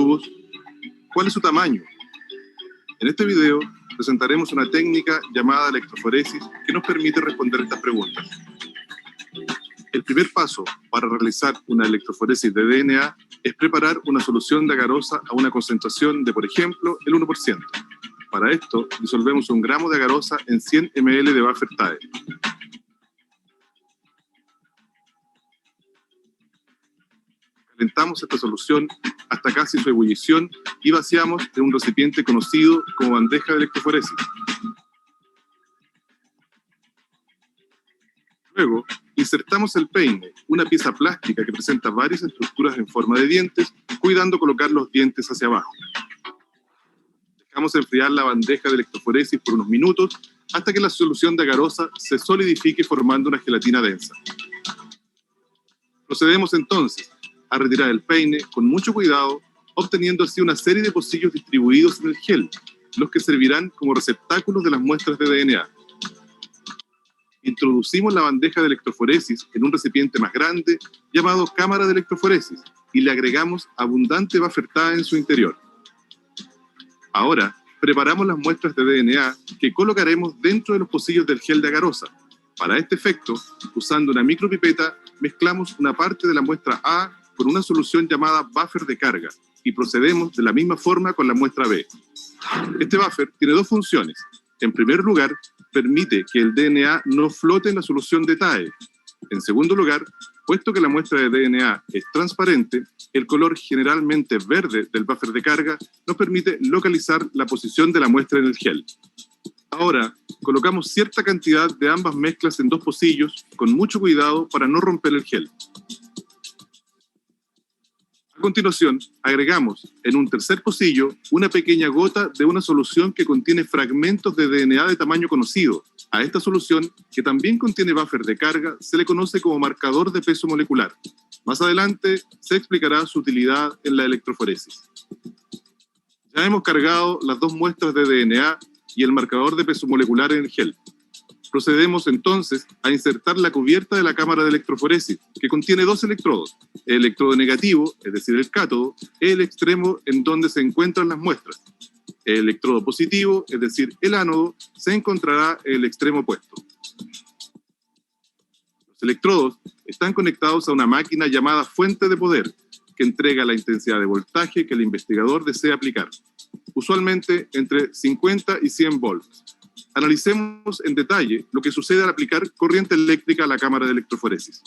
tubos? ¿Cuál es su tamaño? En este video presentaremos una técnica llamada electroforesis que nos permite responder estas preguntas. El primer paso para realizar una electroforesis de DNA es preparar una solución de agarosa a una concentración de, por ejemplo, el 1%. Para esto, disolvemos 1 gramo de agarosa en 100 ml de buffer TAE. Calentamos esta solución hasta casi su ebullición y vaciamos en un recipiente conocido como bandeja de electroforesis. Luego, insertamos el peine, una pieza plástica que presenta varias estructuras en forma de dientes, cuidando colocar los dientes hacia abajo. Dejamos enfriar la bandeja de electroforesis por unos minutos hasta que la solución de agarosa se solidifique formando una gelatina densa. Procedemos entonces a retirar el peine con mucho cuidado, obteniendo así una serie de pocillos distribuidos en el gel, los que servirán como receptáculos de las muestras de DNA. Introducimos la bandeja de electroforesis en un recipiente más grande llamado cámara de electroforesis y le agregamos abundante buffer TAE en su interior. Ahora, preparamos las muestras de DNA que colocaremos dentro de los pocillos del gel de agarosa. Para este efecto, usando una micropipeta, mezclamos una parte de la muestra A con una solución llamada buffer de carga y procedemos de la misma forma con la muestra B. Este buffer tiene dos funciones. En primer lugar, permite que el DNA no flote en la solución de TAE. En segundo lugar, puesto que la muestra de DNA es transparente, el color generalmente verde del buffer de carga nos permite localizar la posición de la muestra en el gel. Ahora, colocamos cierta cantidad de ambas mezclas en dos pocillos con mucho cuidado para no romper el gel. A continuación, agregamos en un tercer pocillo una pequeña gota de una solución que contiene fragmentos de DNA de tamaño conocido. A esta solución, que también contiene buffer de carga, se le conoce como marcador de peso molecular. Más adelante se explicará su utilidad en la electroforesis. Ya hemos cargado las dos muestras de DNA y el marcador de peso molecular en el gel. Procedemos entonces a insertar la cubierta de la cámara de electroforesis, que contiene dos electrodos. El electrodo negativo, es decir, el cátodo, es el extremo en donde se encuentran las muestras. El electrodo positivo, es decir, el ánodo, se encontrará en el extremo opuesto. Los electrodos están conectados a una máquina llamada fuente de poder, que entrega la intensidad de voltaje que el investigador desea aplicar, usualmente entre 50 y 100 volts. Analicemos en detalle lo que sucede al aplicar corriente eléctrica a la cámara de electroforesis.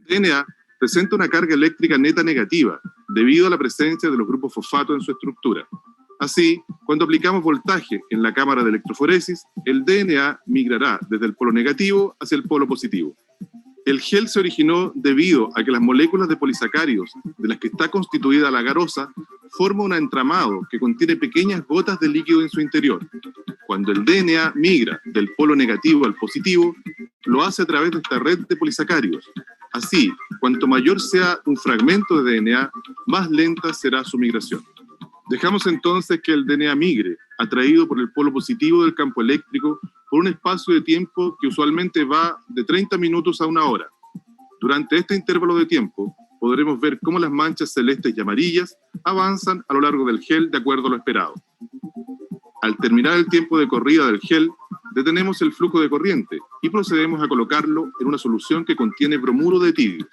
El DNA presenta una carga eléctrica neta negativa debido a la presencia de los grupos fosfato en su estructura. Así, cuando aplicamos voltaje en la cámara de electroforesis, el DNA migrará desde el polo negativo hacia el polo positivo. El gel se originó debido a que las moléculas de polisacáridos de las que está constituida la agarosa forman un entramado que contiene pequeñas gotas de líquido en su interior. Cuando el DNA migra del polo negativo al positivo, lo hace a través de esta red de polisacáridos. Así, cuanto mayor sea un fragmento de DNA, más lenta será su migración. Dejamos entonces que el DNA migre, atraído por el polo positivo del campo eléctrico, por un espacio de tiempo que usualmente va de 30 minutos a 1 hora. Durante este intervalo de tiempo, podremos ver cómo las manchas celestes y amarillas avanzan a lo largo del gel de acuerdo a lo esperado. Al terminar el tiempo de corrida del gel, detenemos el flujo de corriente y procedemos a colocarlo en una solución que contiene bromuro de tidio.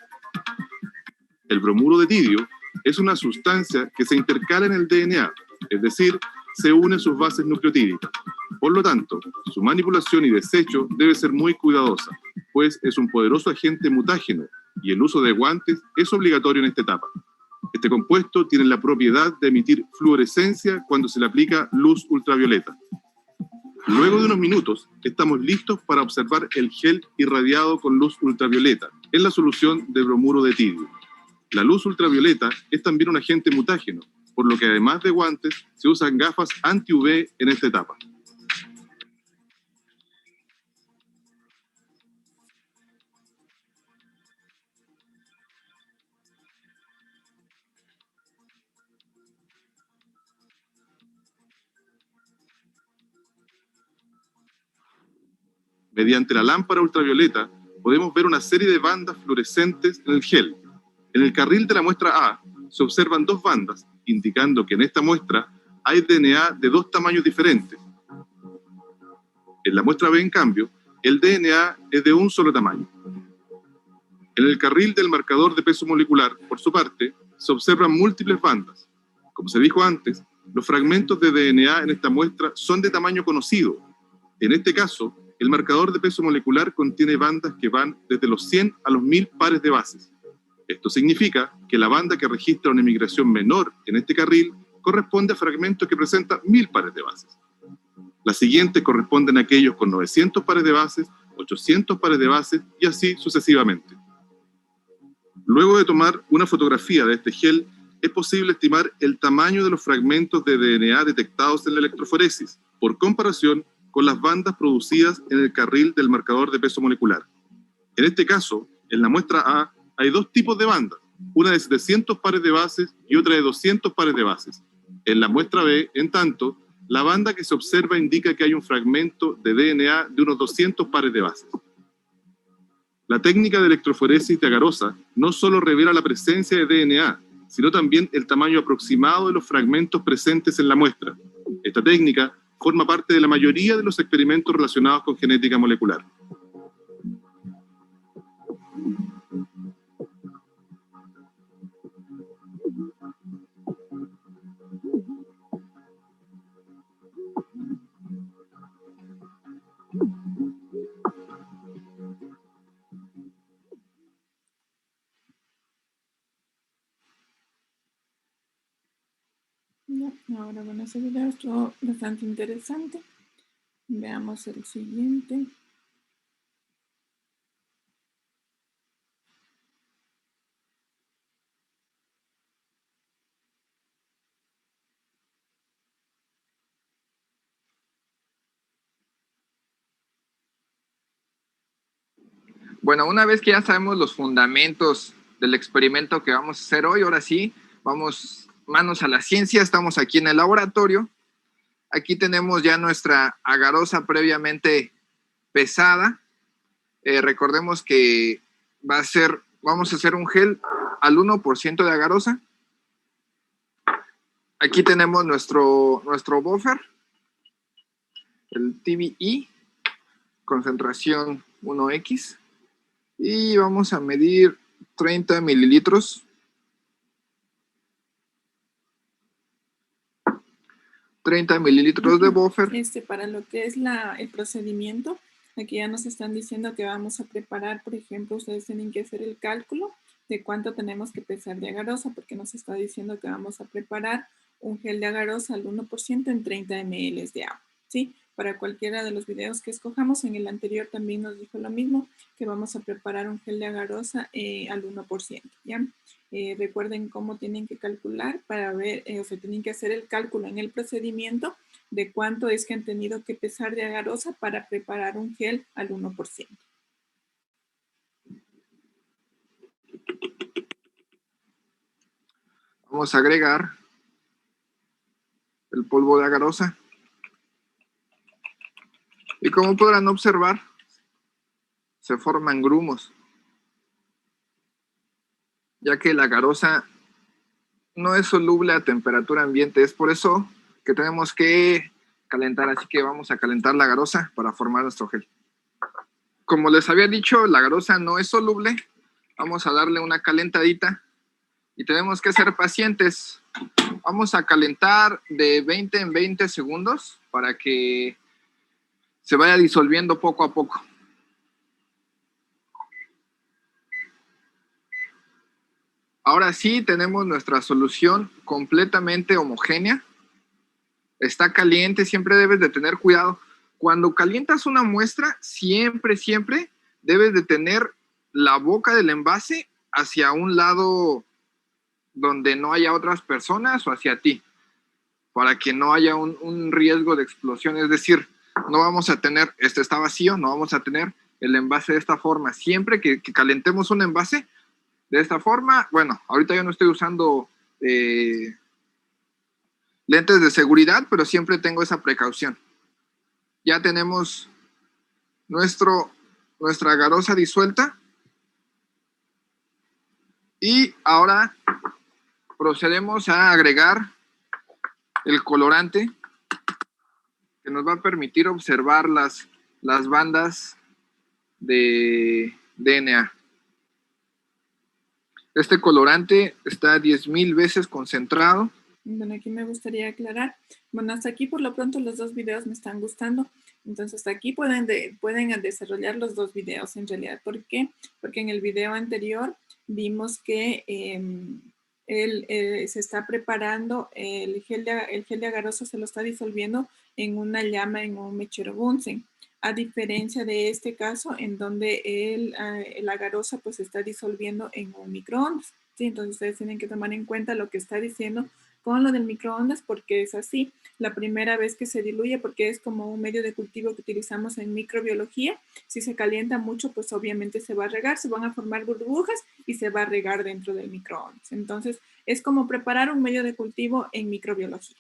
El bromuro de tidio es una sustancia que se intercala en el DNA, es decir, se une a sus bases nucleotídicas. Por lo tanto, su manipulación y desecho debe ser muy cuidadosa, pues es un poderoso agente mutágeno y el uso de guantes es obligatorio en esta etapa. Este compuesto tiene la propiedad de emitir fluorescencia cuando se le aplica luz ultravioleta. Luego de unos minutos, estamos listos para observar el gel irradiado con luz ultravioleta en la solución de bromuro de tidio. La luz ultravioleta es también un agente mutágeno, por lo que además de guantes, se usan gafas anti-UV en esta etapa. Mediante la lámpara ultravioleta podemos ver una serie de bandas fluorescentes en el gel. En el carril de la muestra A se observan dos bandas indicando que en esta muestra hay DNA de dos tamaños diferentes. En la muestra B, en cambio, el DNA es de un solo tamaño. En el carril del marcador de peso molecular, por su parte, se observan múltiples bandas. Como se dijo antes, los fragmentos de DNA en esta muestra son de tamaño conocido. En este caso, el marcador de peso molecular contiene bandas que van desde los 100 a los 1000 pares de bases. Esto significa que la banda que registra una migración menor en este carril corresponde a fragmentos que presentan 1000 pares de bases. Las siguientes corresponden a aquellos con 900 pares de bases, 800 pares de bases y así sucesivamente. Luego de tomar una fotografía de este gel, es posible estimar el tamaño de los fragmentos de DNA detectados en la electroforesis, por comparación con las bandas producidas en el carril del marcador de peso molecular. En este caso, en la muestra A, hay dos tipos de bandas, una de 700 pares de bases y otra de 200 pares de bases. En la muestra B, en tanto, la banda que se observa indica que hay un fragmento de DNA de unos 200 pares de bases. La técnica de electroforesis de agarosa no solo revela la presencia de DNA, sino también el tamaño aproximado de los fragmentos presentes en la muestra. Esta técnica forma parte de la mayoría de los experimentos relacionados con genética molecular. Ahora, bueno, ese video estuvo bastante interesante. Veamos el siguiente. Bueno, una vez que ya sabemos los fundamentos del experimento que vamos a hacer hoy, ahora sí, vamos manos a la ciencia. Estamos aquí en el laboratorio. Aquí tenemos ya nuestra agarosa previamente pesada. Recordemos que vamos a hacer un gel al 1% de agarosa. Aquí tenemos nuestro buffer, el TBE, concentración 1X. Y vamos a medir 30 mililitros. 30 mililitros de buffer. Para lo que es el procedimiento, aquí ya nos están diciendo que vamos a preparar, por ejemplo, ustedes tienen que hacer el cálculo de cuánto tenemos que pesar de agarosa, porque nos está diciendo que vamos a preparar un gel de agarosa al 1% en 30 ml de agua, ¿sí? Para cualquiera de los videos que escojamos, en el anterior también nos dijo lo mismo, que vamos a preparar un gel de agarosa al 1%, ¿ya? Recuerden cómo tienen que calcular para ver, o sea, tienen que hacer el cálculo en el procedimiento de cuánto es que han tenido que pesar de agarosa para preparar un gel al 1%. Vamos a agregar el polvo de agarosa. Y como podrán observar, se forman grumos, ya que la agarosa no es soluble a temperatura ambiente. Es por eso que tenemos que calentar, así que vamos a calentar la agarosa para formar nuestro gel. Como les había dicho, la agarosa no es soluble. Vamos a darle una calentadita y tenemos que ser pacientes. Vamos a calentar de 20 en 20 segundos para que se vaya disolviendo poco a poco. Ahora sí tenemos nuestra solución completamente homogénea. Está caliente, siempre debes de tener cuidado. Cuando calientas una muestra, siempre debes de tener la boca del envase hacia un lado donde no haya otras personas o hacia ti, para que no haya un riesgo de explosión. Es decir, no vamos a tener, este está vacío, no vamos a tener el envase de esta forma. Siempre que calentemos un envase de esta forma, bueno, ahorita yo no estoy usando lentes de seguridad, pero siempre tengo esa precaución. Ya tenemos nuestra agarosa disuelta. Y ahora procedemos a agregar el colorante que nos va a permitir observar las bandas de DNA. Este colorante está 10,000 veces concentrado. Bueno, aquí me gustaría aclarar. Bueno, hasta aquí por lo pronto los dos videos me están gustando. Entonces, hasta aquí pueden desarrollar los dos videos en realidad. ¿Por qué? Porque en el video anterior vimos que se está preparando el gel de agarosa, se lo está disolviendo en una llama, en un mechero Bunsen. A diferencia de este caso, en donde la agarosa pues se está disolviendo en un microondas. ¿Sí? Entonces, ustedes tienen que tomar en cuenta lo que está diciendo con lo del microondas, porque es así. La primera vez que se diluye, porque es como un medio de cultivo que utilizamos en microbiología, si se calienta mucho, pues obviamente se va a regar, se van a formar burbujas y se va a regar dentro del microondas. Entonces, es como preparar un medio de cultivo en microbiología.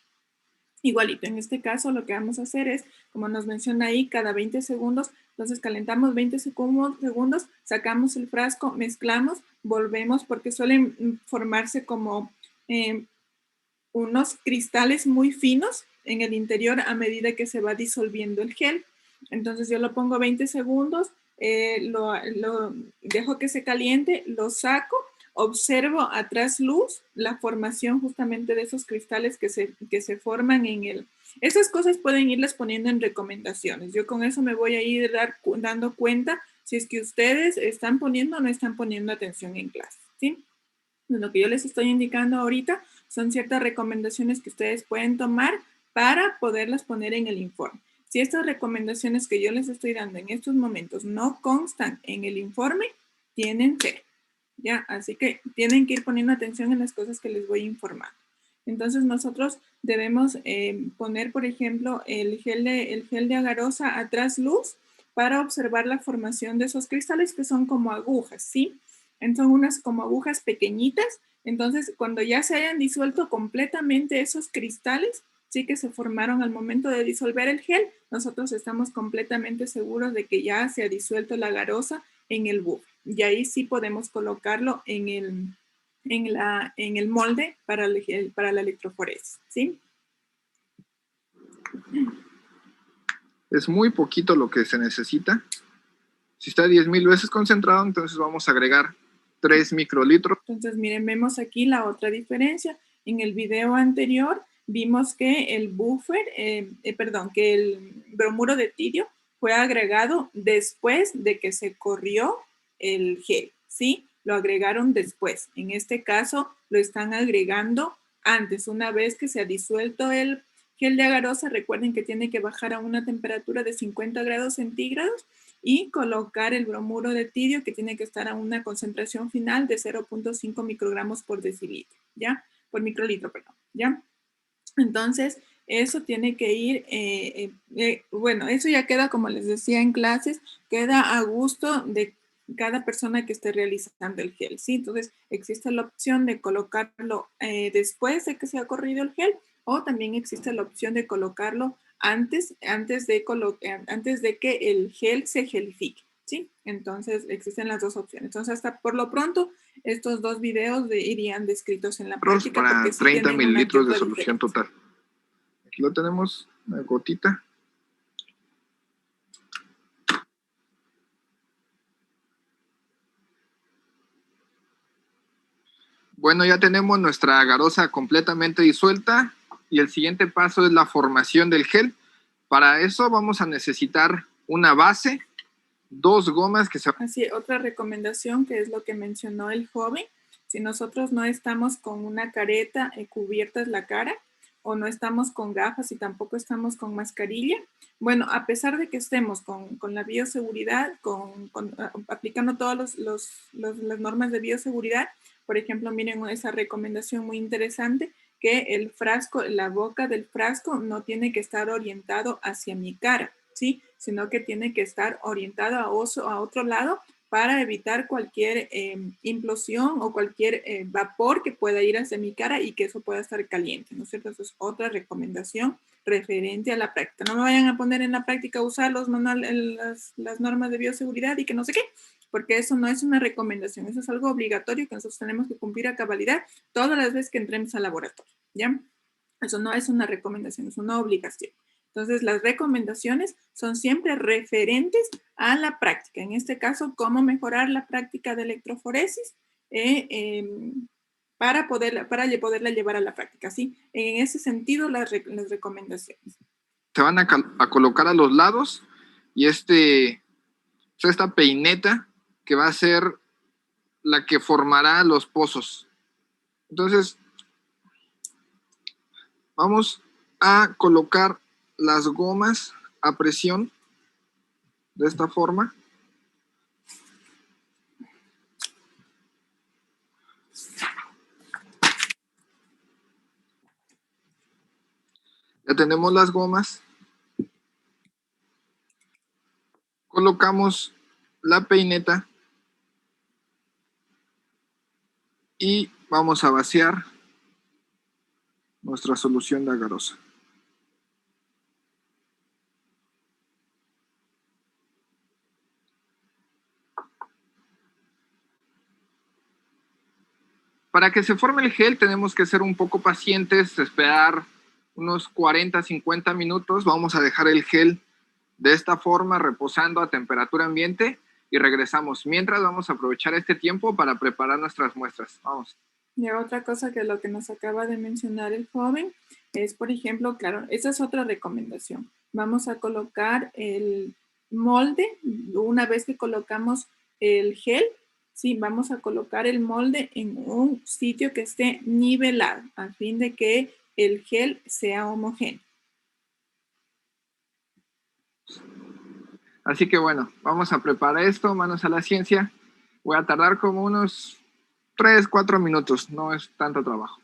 Igualito, en este caso lo que vamos a hacer es, como nos menciona ahí, cada 20 segundos, entonces calentamos 20 segundos, sacamos el frasco, mezclamos, volvemos, porque suelen formarse como unos cristales muy finos en el interior a medida que se va disolviendo el gel. Entonces yo lo pongo 20 segundos, lo dejo que se caliente, lo saco, observo a trasluz la formación justamente de esos cristales que se forman en el... Esas cosas pueden irles poniendo en recomendaciones. Yo con eso me voy a ir dando cuenta si es que ustedes están poniendo o no están poniendo atención en clase, ¿sí? Lo que yo les estoy indicando ahorita son ciertas recomendaciones que ustedes pueden tomar para poderlas poner en el informe. Si estas recomendaciones que yo les estoy dando en estos momentos no constan en el informe, tienen cero. ¿Ya? Así que tienen que ir poniendo atención en las cosas que les voy informando. Entonces nosotros debemos poner, por ejemplo, el gel de agarosa a trasluz para observar la formación de esos cristales que son como agujas, ¿sí? Son unas como agujas pequeñitas. Entonces, cuando ya se hayan disuelto completamente esos cristales, sí que se formaron al momento de disolver el gel, nosotros estamos completamente seguros de que ya se ha disuelto la agarosa en el buffer. Y ahí sí podemos colocarlo en el molde para la electroforesis, ¿sí? Es muy poquito lo que se necesita. Si está 10,000 veces concentrado, entonces vamos a agregar 3 microlitros. Entonces, miren, vemos aquí la otra diferencia. En el video anterior vimos que el buffer, que el bromuro de tirio fue agregado después de que se corrió el gel, ¿sí? Lo agregaron después. En este caso, lo están agregando antes. Una vez que se ha disuelto el gel de agarosa, recuerden que tiene que bajar a una temperatura de 50 grados centígrados y colocar el bromuro de tirio que tiene que estar a una concentración final de 0.5 microgramos por decilitro, ¿ya? Por microlitro, perdón, ¿ya? Entonces, eso tiene que ir, bueno, eso ya queda, como les decía en clases, queda a gusto de cada persona que esté realizando el gel, ¿sí? Entonces, existe la opción de colocarlo después de que se ha corrido el gel o también existe la opción de colocarlo antes de que el gel se gelifique, ¿sí? Entonces, existen las dos opciones. Entonces, hasta por lo pronto, estos dos videos irían descritos en la práctica. Para 30 mililitros de solución diferencia. total. Aquí lo tenemos, una gotita. Bueno, ya tenemos nuestra agarosa completamente disuelta y el siguiente paso es la formación del gel. Para eso vamos a necesitar una base, 2 gomas que se... Así, otra recomendación que es lo que mencionó el joven, si nosotros no estamos con una careta cubiertas la cara o no estamos con gafas y tampoco estamos con mascarilla, bueno, a pesar de que estemos con la bioseguridad, aplicando todas las normas de bioseguridad, por ejemplo, miren esa recomendación muy interesante, que el frasco, la boca del frasco no tiene que estar orientado hacia mi cara, ¿sí? Sino que tiene que estar orientado a otro lado para evitar cualquier implosión o cualquier vapor que pueda ir hacia mi cara y que eso pueda estar caliente, ¿no es cierto? Eso es otra recomendación referente a la práctica. No me vayan a poner en la práctica a usar las normas de bioseguridad y que no sé qué, porque eso no es una recomendación, eso es algo obligatorio que nosotros tenemos que cumplir a cabalidad todas las veces que entremos al laboratorio, ¿ya? Eso no es una recomendación, es una obligación. Entonces, las recomendaciones son siempre referentes a la práctica. En este caso, cómo mejorar la práctica de electroforesis para poderla llevar a la práctica, ¿sí? En ese sentido, las recomendaciones. Se van a colocar a los lados y esta peineta que va a ser la que formará los pozos. Entonces, vamos a colocar las gomas a presión de esta forma. Ya tenemos las gomas. Colocamos la peineta y vamos a vaciar nuestra solución de agarosa. Para que se forme el gel tenemos que ser un poco pacientes, esperar unos 40-50 minutos. Vamos a dejar el gel de esta forma reposando a temperatura ambiente y regresamos. Mientras vamos a aprovechar este tiempo para preparar nuestras muestras. Vamos. Y otra cosa que lo que nos acaba de mencionar el joven es, por ejemplo, claro, esa es otra recomendación. Vamos a colocar el molde, una vez que colocamos el gel, sí, vamos a colocar el molde en un sitio que esté nivelado, a fin de que el gel sea homogéneo. Así que bueno, vamos a preparar esto, manos a la ciencia. Voy a tardar como unos 3-4 minutos, no es tanto trabajo.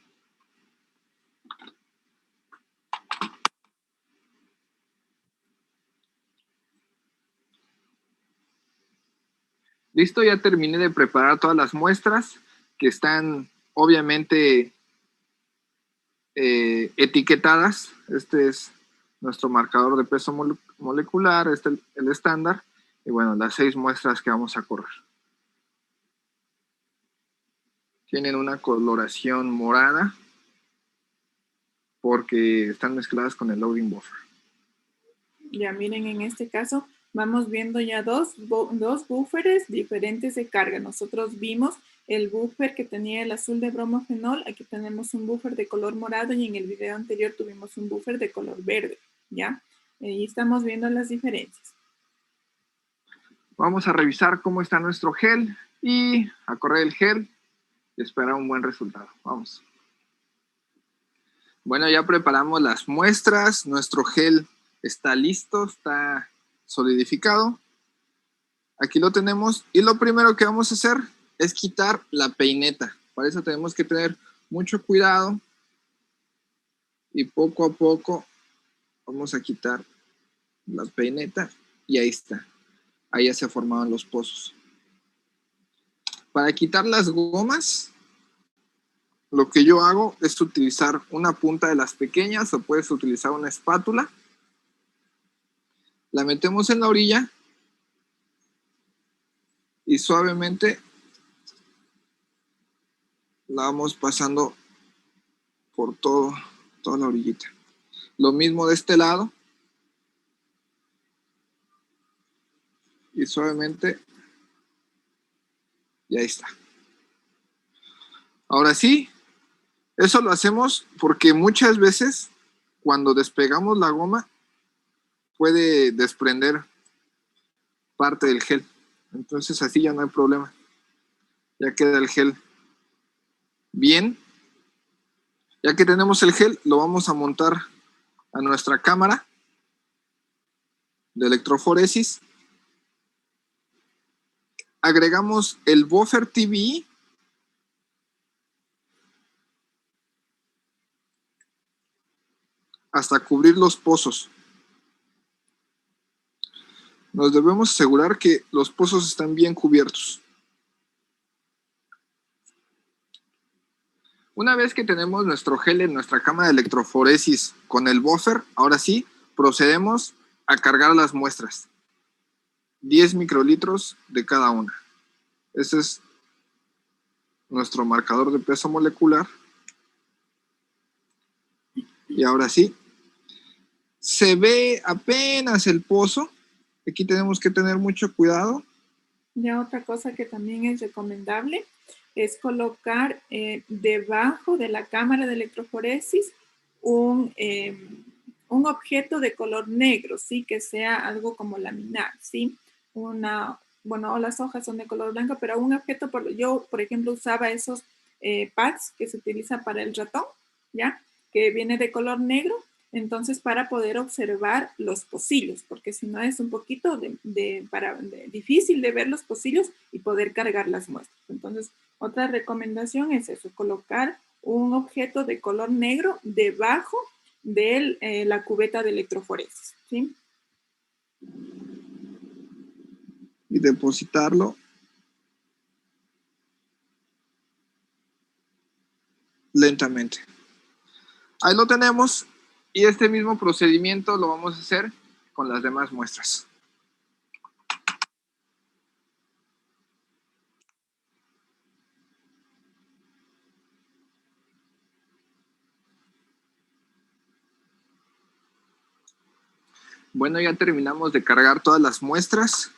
Listo, ya terminé de preparar todas las muestras que están obviamente etiquetadas. Este es nuestro marcador de peso molecular, este es el estándar, y bueno, las 6 muestras que vamos a correr. Tienen una coloración morada porque están mezcladas con el loading buffer. Ya miren, en este caso vamos viendo ya dos buffers diferentes de carga. Nosotros vimos el buffer que tenía el azul de bromofenol, aquí tenemos un buffer de color morado y en el video anterior tuvimos un buffer de color verde, ¿ya? Y estamos viendo las diferencias. Vamos a revisar cómo está nuestro gel y a correr el gel y esperar un buen resultado. Vamos. Bueno, ya preparamos las muestras, nuestro gel está listo, está solidificado. Aquí lo tenemos y lo primero que vamos a hacer es quitar la peineta. Para eso tenemos que tener mucho cuidado y poco a poco vamos a quitar la peineta y ahí está. Ahí ya se formaron los pozos. Para quitar las gomas, lo que yo hago es utilizar una punta de las pequeñas o puedes utilizar una espátula. La metemos en la orilla y suavemente la vamos pasando por toda la orillita. Lo mismo de este lado. Y suavemente. Y ahí está. Ahora sí, eso lo hacemos porque muchas veces cuando despegamos la goma puede desprender parte del gel. Entonces así ya no hay problema. Ya queda el gel bien. Ya que tenemos el gel, lo vamos a montar a nuestra cámara de electroforesis. Agregamos el buffer TBE hasta cubrir los pozos. Nos debemos asegurar que los pozos están bien cubiertos. Una vez que tenemos nuestro gel en nuestra cámara de electroforesis con el buffer, ahora sí, procedemos a cargar las muestras. 10 microlitros de cada una. Ese es nuestro marcador de peso molecular. Y ahora sí, se ve apenas el pozo. Aquí tenemos que tener mucho cuidado. Ya otra cosa que también es recomendable es colocar debajo de la cámara de electroforesis un objeto de color negro, ¿sí? Que sea algo como laminar, ¿sí? Bueno, las hojas son de color blanco, pero un objeto, yo, por ejemplo, usaba esos pads que se utiliza para el ratón, ¿ya? Que viene de color negro, entonces para poder observar los pocillos, porque si no es un poquito difícil de ver los pocillos y poder cargar las muestras. Entonces, otra recomendación es eso, colocar un objeto de color negro debajo de la cubeta de electroforesis, ¿sí? Y depositarlo lentamente. Ahí lo tenemos, y este mismo procedimiento lo vamos a hacer con las demás muestras. Bueno, ya terminamos de cargar todas las muestras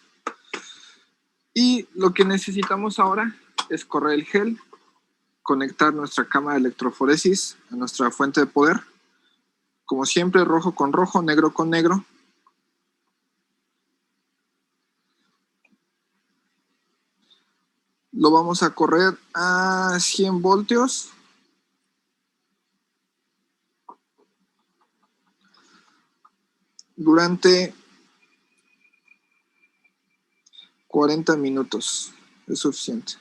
y lo que necesitamos ahora es correr el gel, conectar nuestra cámara de electroforesis a nuestra fuente de poder. Como siempre, rojo con rojo, negro con negro. Lo vamos a correr a 100 voltios. Durante 40 minutos. Es suficiente.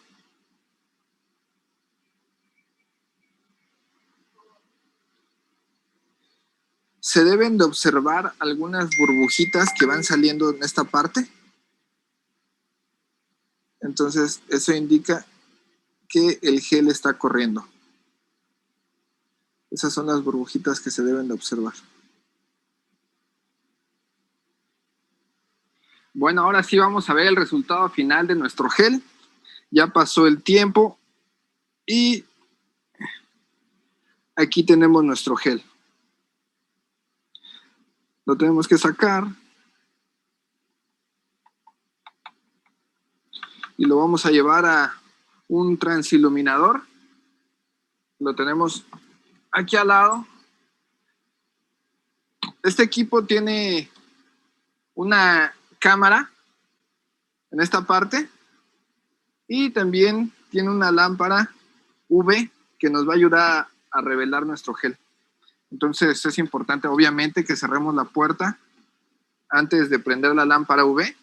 Se deben de observar algunas burbujitas que van saliendo en esta parte. Entonces, eso indica que el gel está corriendo. Esas son las burbujitas que se deben de observar. Bueno, ahora sí vamos a ver el resultado final de nuestro gel. Ya pasó el tiempo y aquí tenemos nuestro gel. Lo tenemos que sacar y lo vamos a llevar a un transiluminador. Lo tenemos aquí al lado. Este equipo tiene una cámara en esta parte y también tiene una lámpara UV que nos va a ayudar a revelar nuestro gel. Entonces es importante, obviamente, que cerremos la puerta antes de prender la lámpara UV.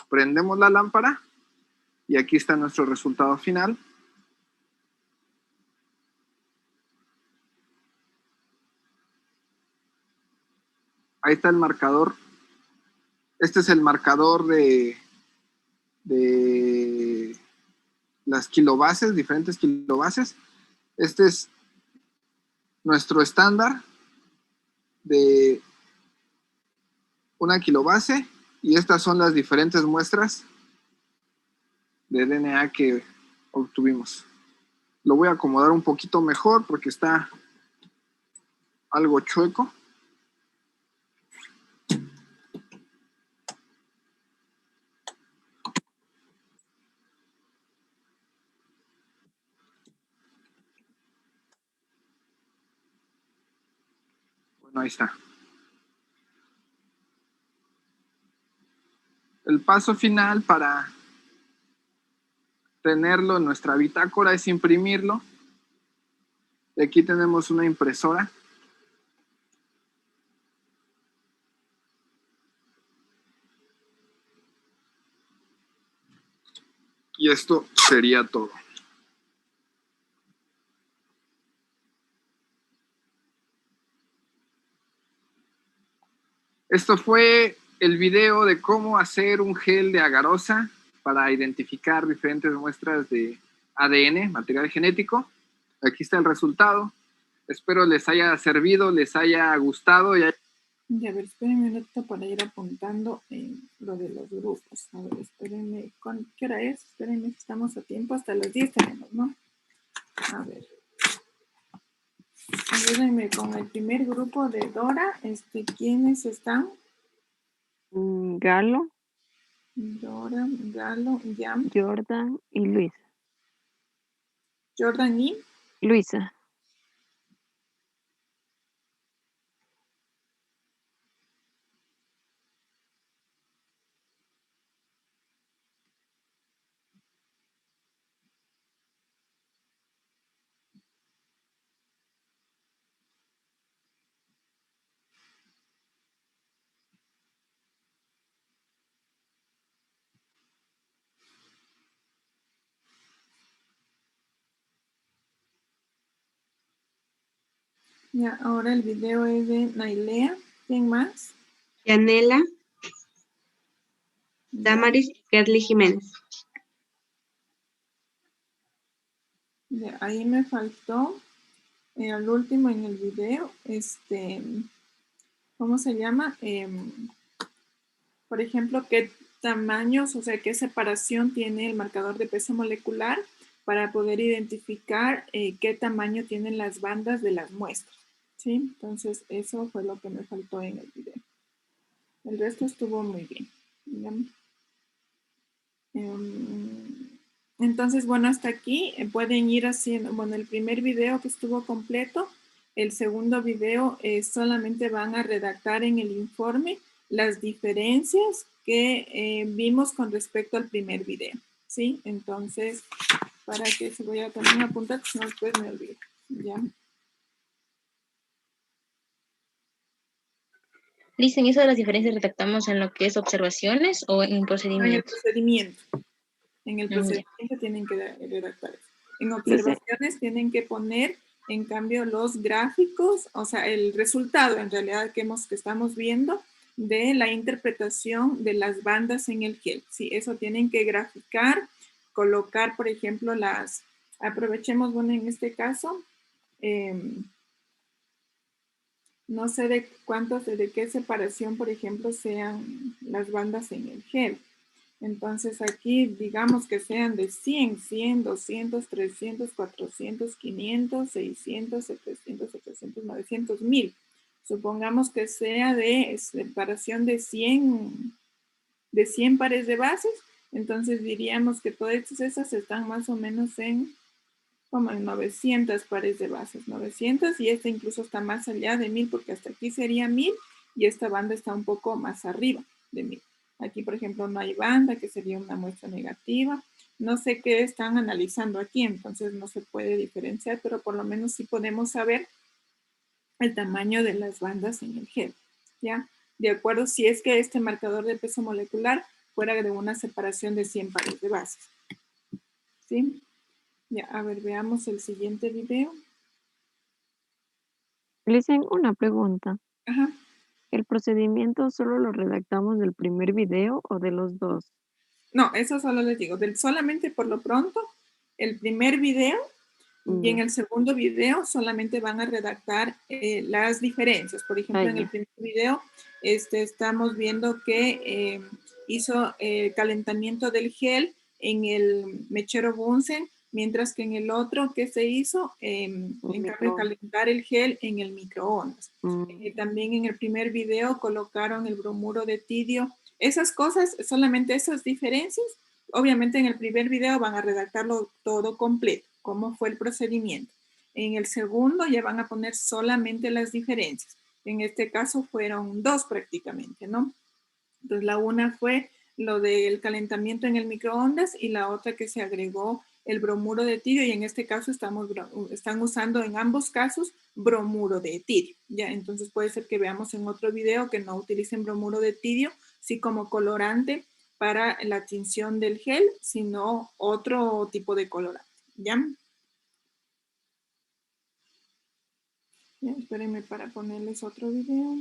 Prendemos la lámpara y aquí está nuestro resultado final. Ahí está el marcador. Este es el marcador de las kilobases, diferentes kilobases. Este es nuestro estándar de 1 kilobase y estas son las diferentes muestras de DNA que obtuvimos. Lo voy a acomodar un poquito mejor porque está algo chueco. Bueno, ahí está. El paso final para tenerlo en nuestra bitácora es imprimirlo. Y aquí tenemos una impresora. Y esto sería todo. Esto fue el video de cómo hacer un gel de agarosa para identificar diferentes muestras de ADN, material genético. Aquí está el resultado. Espero les haya servido, les haya gustado. Y a ver, espérenme un ratito para ir apuntando lo de los grupos. A ver, espérenme, ¿qué hora es? Espérenme, estamos a tiempo, hasta las 10 tenemos, ¿no? A ver. Ayúdenme con el primer grupo de Dora. ¿Quiénes están? Galo, Dora, Galo, Yam, Jordan y Luisa. Jordan y Luisa. ya, ahora el video es de Nailea. ¿Quién más? Yanela, Ya, Damaris y Kerly Jiménez. ya, ahí me faltó al último en el video, ¿cómo se llama? Por ejemplo, qué tamaños, o sea, qué separación tiene el marcador de peso molecular para poder identificar qué tamaño tienen las bandas de las muestras, ¿sí? Entonces, eso fue lo que me faltó en el video. El resto estuvo muy bien. Entonces, bueno, hasta aquí pueden ir haciendo, bueno, el primer video que estuvo completo, el segundo video solamente van a redactar en el informe las diferencias que vimos con respecto al primer video, ¿sí? Entonces, para que se voy a también apuntar, si no después me olvido, ¿ya? Dicen eso de las diferencias, redactamos en lo que es observaciones o en En el procedimientos. procedimiento. En el Ya. procedimiento tienen que redactar eso. En Dice, observaciones tienen que poner, en cambio, los gráficos, o sea, el resultado en realidad que estamos viendo de la interpretación de las bandas en el gel. Sí, eso tienen que graficar, colocar, por ejemplo, aprovechemos, bueno, en este caso, no sé de qué separación, por ejemplo, sean las bandas en el gel. Entonces aquí digamos que sean de 100, 100, 200, 300, 400, 500, 600, 700, 800, 900, 1000. Supongamos que sea de separación de 100 pares de bases. Entonces diríamos que todas esas están más o menos como en 900 pares de bases. 900 y esta incluso está más allá de 1000 porque hasta aquí sería 1000 y esta banda está un poco más arriba de 1000. Aquí, por ejemplo, no hay banda, que sería una muestra negativa. No sé qué están analizando aquí, entonces no se puede diferenciar, pero por lo menos sí podemos saber el tamaño de las bandas en el gel, ¿ya? De acuerdo, si es que este marcador de peso molecular fuera de una separación de 100 pares de bases, ¿sí? Ya, a ver, veamos el siguiente video. dicen una pregunta. Ajá. ¿El procedimiento solo lo redactamos del primer video o de los dos? No, eso solo les digo, solamente por lo pronto, el primer video y en el segundo video solamente van a redactar las diferencias. Por ejemplo, en el primer video estamos viendo que hizo calentamiento del gel en el mechero Bunsen, mientras que en el otro que se hizo, en cambio, calentar el gel en el microondas. También en el primer video colocaron el bromuro de tidio. Esas cosas, solamente esas diferencias, obviamente en el primer video van a redactarlo todo completo, cómo fue el procedimiento. En el segundo ya van a poner solamente las diferencias. En este caso fueron dos prácticamente, ¿no? Entonces la una fue lo del calentamiento en el microondas y la otra que se agregó el bromuro de tidio y en este caso están usando en ambos casos bromuro de tidio. Ya, entonces puede ser que veamos en otro video que no utilicen bromuro de tidio, sí como colorante para la tinción del gel, sino otro tipo de colorante. ¿Ya? Ya, espérenme para ponerles otro video.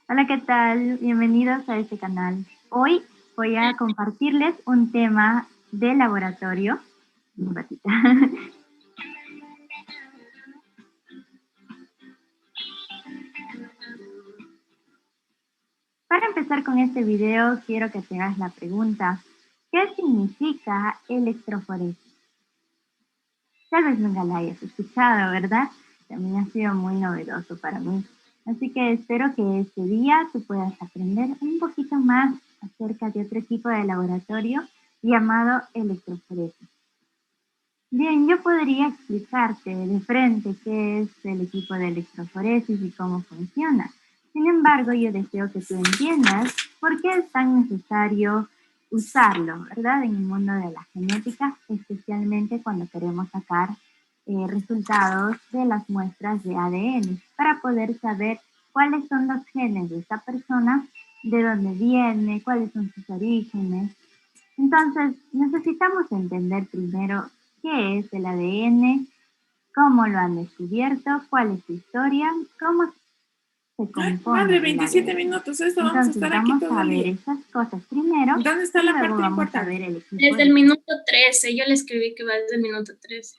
Hola, ¿qué tal? Bienvenidos a este canal. Hoy voy a compartirles un tema de laboratorio. Un ratito. Para empezar con este video, quiero que te hagas la pregunta, ¿qué significa electroforesis? Tal vez nunca la hayas escuchado, ¿verdad? También ha sido muy novedoso para mí. Así que espero que este día tú puedas aprender un poquito más acerca de otro tipo de laboratorio llamado electroforesis. Bien, yo podría explicarte de frente qué es el equipo de electroforesis y cómo funciona. Sin embargo, yo deseo que tú entiendas por qué es tan necesario usarlo, ¿verdad? En el mundo de la genética, especialmente cuando queremos sacar resultados de las muestras de ADN para poder saber cuáles son los genes de esta persona, de dónde viene, cuáles son sus orígenes. Entonces, necesitamos entender primero qué es el ADN, cómo lo han descubierto, cuál es su historia, cómo se compone. Madre, 27 minutos, esto vamos a estar aquí todo el día. Vamos a ver esas cosas primero. ¿Dónde está la parte vamos importante? A ver el equipo Desde el minuto 13, yo le escribí que va desde el minuto 13.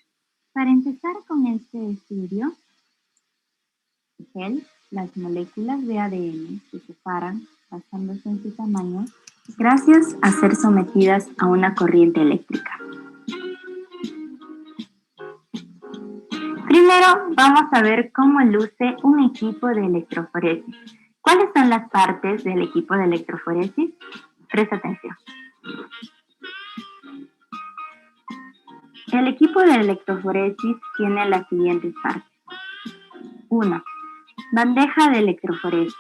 Para empezar con este estudio, las moléculas de ADN se separan basándose en su tamaño gracias a ser sometidas a una corriente eléctrica. Primero vamos a ver cómo luce un equipo de electroforesis. ¿Cuáles son las partes del equipo de electroforesis? Presta atención. El equipo de electroforesis tiene las siguientes partes. 1. Bandeja de electroforesis.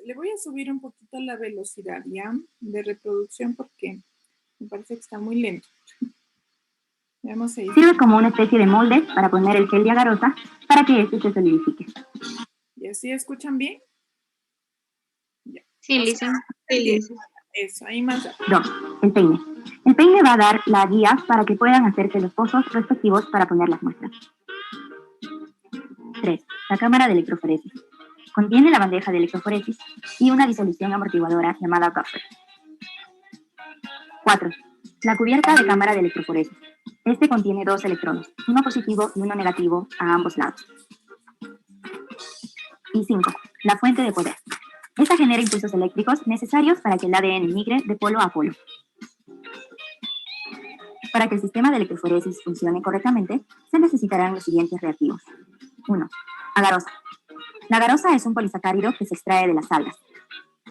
Le voy a subir un poquito la velocidad, ¿ya? De reproducción porque me parece que está muy lento. Veamos ahí. Sirve como una especie de molde para poner el gel de agarosa para que este se solidifique. ¿Y así escuchan bien? Ya. Sí, Lisa. Sí, Lisa. Eso, ahí más. 2. El peine. El peine va a dar la guía para que puedan hacerse los pozos respectivos para poner las muestras. 3. La cámara de electroforesis. Contiene la bandeja de electroforesis y una disolución amortiguadora llamada buffer. 4. La cubierta de cámara de electroforesis. Este contiene 2 electrodos, uno positivo y uno negativo a ambos lados. Y 5. La fuente de poder. Esta genera impulsos eléctricos necesarios para que el ADN migre de polo a polo. Para que el sistema de electroforesis funcione correctamente, se necesitarán los siguientes reactivos. 1. Agarosa. La agarosa es un polisacárido que se extrae de las algas.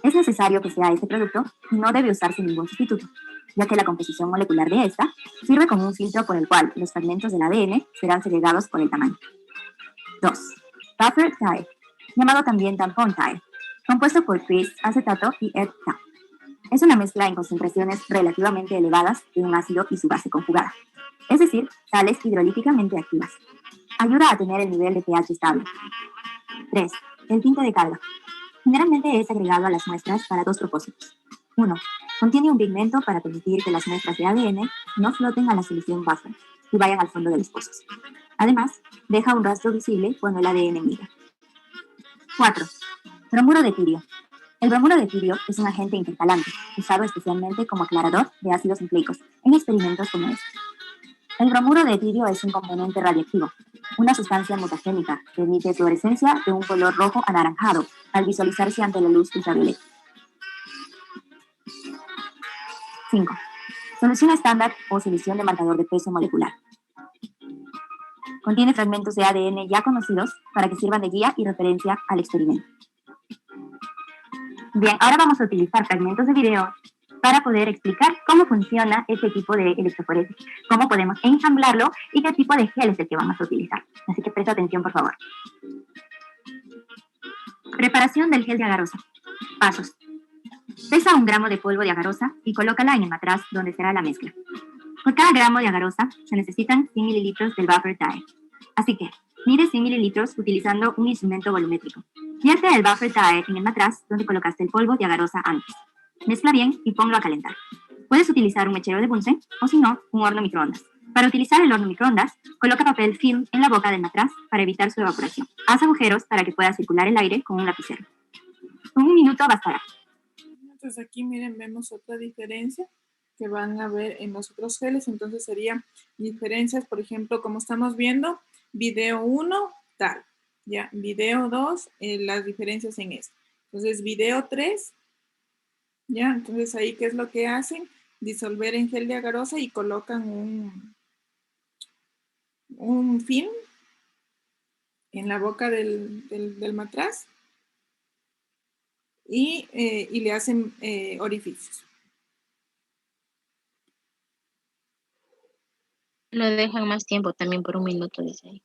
Es necesario que sea este producto y no debe usarse ningún sustituto, ya que la composición molecular de esta sirve como un filtro por el cual los fragmentos del ADN serán segregados por el tamaño. 2. Buffer tie, llamado también tampón tie, compuesto por tris, acetato y ETA. Es una mezcla en concentraciones relativamente elevadas de un ácido y su base conjugada, es decir, sales hidrolíticamente activas. Ayuda a tener el nivel de pH estable. 3. El tinte de carga. Generalmente es agregado a las muestras para 2 propósitos. 1. Contiene un pigmento para permitir que las muestras de ADN no floten a la solución buffer y vayan al fondo de los pozos. Además, deja un rastro visible cuando el ADN migra. 4. Bromuro de tirio. El bromuro de tirio es un agente intercalante, usado especialmente como aclarador de ácidos nucleicos en experimentos como este. El bromuro de tirio es un componente radiactivo, una sustancia mutagénica que emite fluorescencia de un color rojo anaranjado al visualizarse ante la luz ultravioleta. 5. Solución estándar o solución de marcador de peso molecular. Contiene fragmentos de ADN ya conocidos para que sirvan de guía y referencia al experimento. Bien, ahora vamos a utilizar fragmentos de video para poder explicar cómo funciona este tipo de electroforesis, cómo podemos ensamblarlo y qué tipo de gel es el que vamos a utilizar. Así que presta atención, por favor. Preparación del gel de agarosa. Pasos. Pesa 1 gramo de polvo de agarosa y colócala en el matraz donde será la mezcla. Por cada gramo de agarosa se necesitan 100 mililitros del buffer tie. Así que, mide 100 mililitros utilizando un instrumento volumétrico. Vierte el buffer tie en el matraz donde colocaste el polvo de agarosa antes. Mezcla bien y ponlo a calentar. Puedes utilizar un mechero de Bunsen o, si no, un horno microondas. Para utilizar el horno microondas, coloca papel film en la boca del matraz para evitar su evaporación. Haz agujeros para que pueda circular el aire con un lapicero. Con 1 minuto bastará. Entonces aquí miren, vemos otra diferencia que van a ver en los otros geles. Entonces serían diferencias, por ejemplo, como estamos viendo, video 1, tal. Ya, video 2, las diferencias en esto. Entonces, video 3, ya, entonces ahí, ¿qué es lo que hacen? Disolver en gel de agarosa y colocan un film en la boca del matraz y le hacen orificios. Lo dejan más tiempo también por 1 minuto, dice ahí.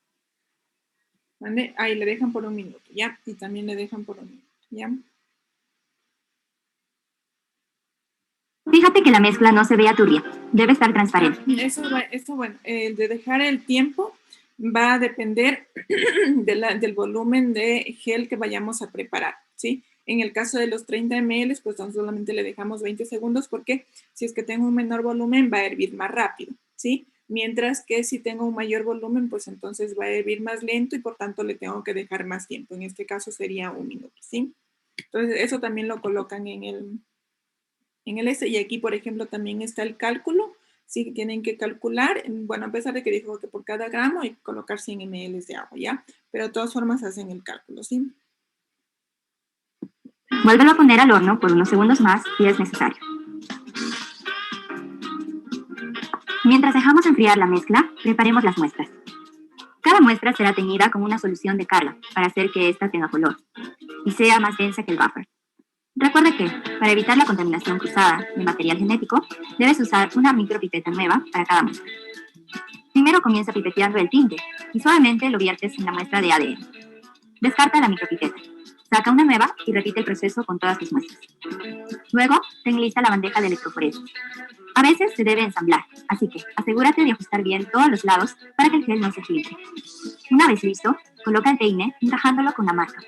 ¿Vale? Ahí le dejan por 1 minuto, ¿ya? Y también le dejan por 1 minuto, ¿ya? Fíjate que la mezcla no se vea turbia, debe estar transparente. Eso bueno, de dejar el tiempo va a depender del volumen de gel que vayamos a preparar, ¿sí? En el caso de los 30 ml, pues solamente le dejamos 20 segundos porque si es que tengo un menor volumen va a hervir más rápido, ¿sí? Mientras que si tengo un mayor volumen, pues entonces va a hervir más lento y por tanto le tengo que dejar más tiempo. En este caso sería 1 minuto, ¿sí? Entonces eso también lo colocan en el S. Y aquí, por ejemplo, también está el cálculo. Sí, tienen que calcular, bueno, a pesar de que dijo que por cada gramo hay que colocar 100 ml de agua, ¿ya? Pero de todas formas hacen el cálculo, ¿sí? Vuélvelo a poner al horno por unos segundos más si es necesario. Mientras dejamos enfriar la mezcla, preparemos las muestras. Cada muestra será teñida con una solución de Carla para hacer que ésta tenga color y sea más densa que el buffer. Recuerda que, para evitar la contaminación cruzada de material genético, debes usar una micropipeta nueva para cada muestra. Primero comienza pipeteando el tinte y suavemente lo viertes en la muestra de ADN. Descarta la micropipeta, saca una nueva y repite el proceso con todas tus muestras. Luego, ten lista la bandeja de electroforesis. A veces se debe ensamblar, así que asegúrate de ajustar bien todos los lados para que el gel no se filtre. Una vez listo, coloca el peine encajándolo con la marca.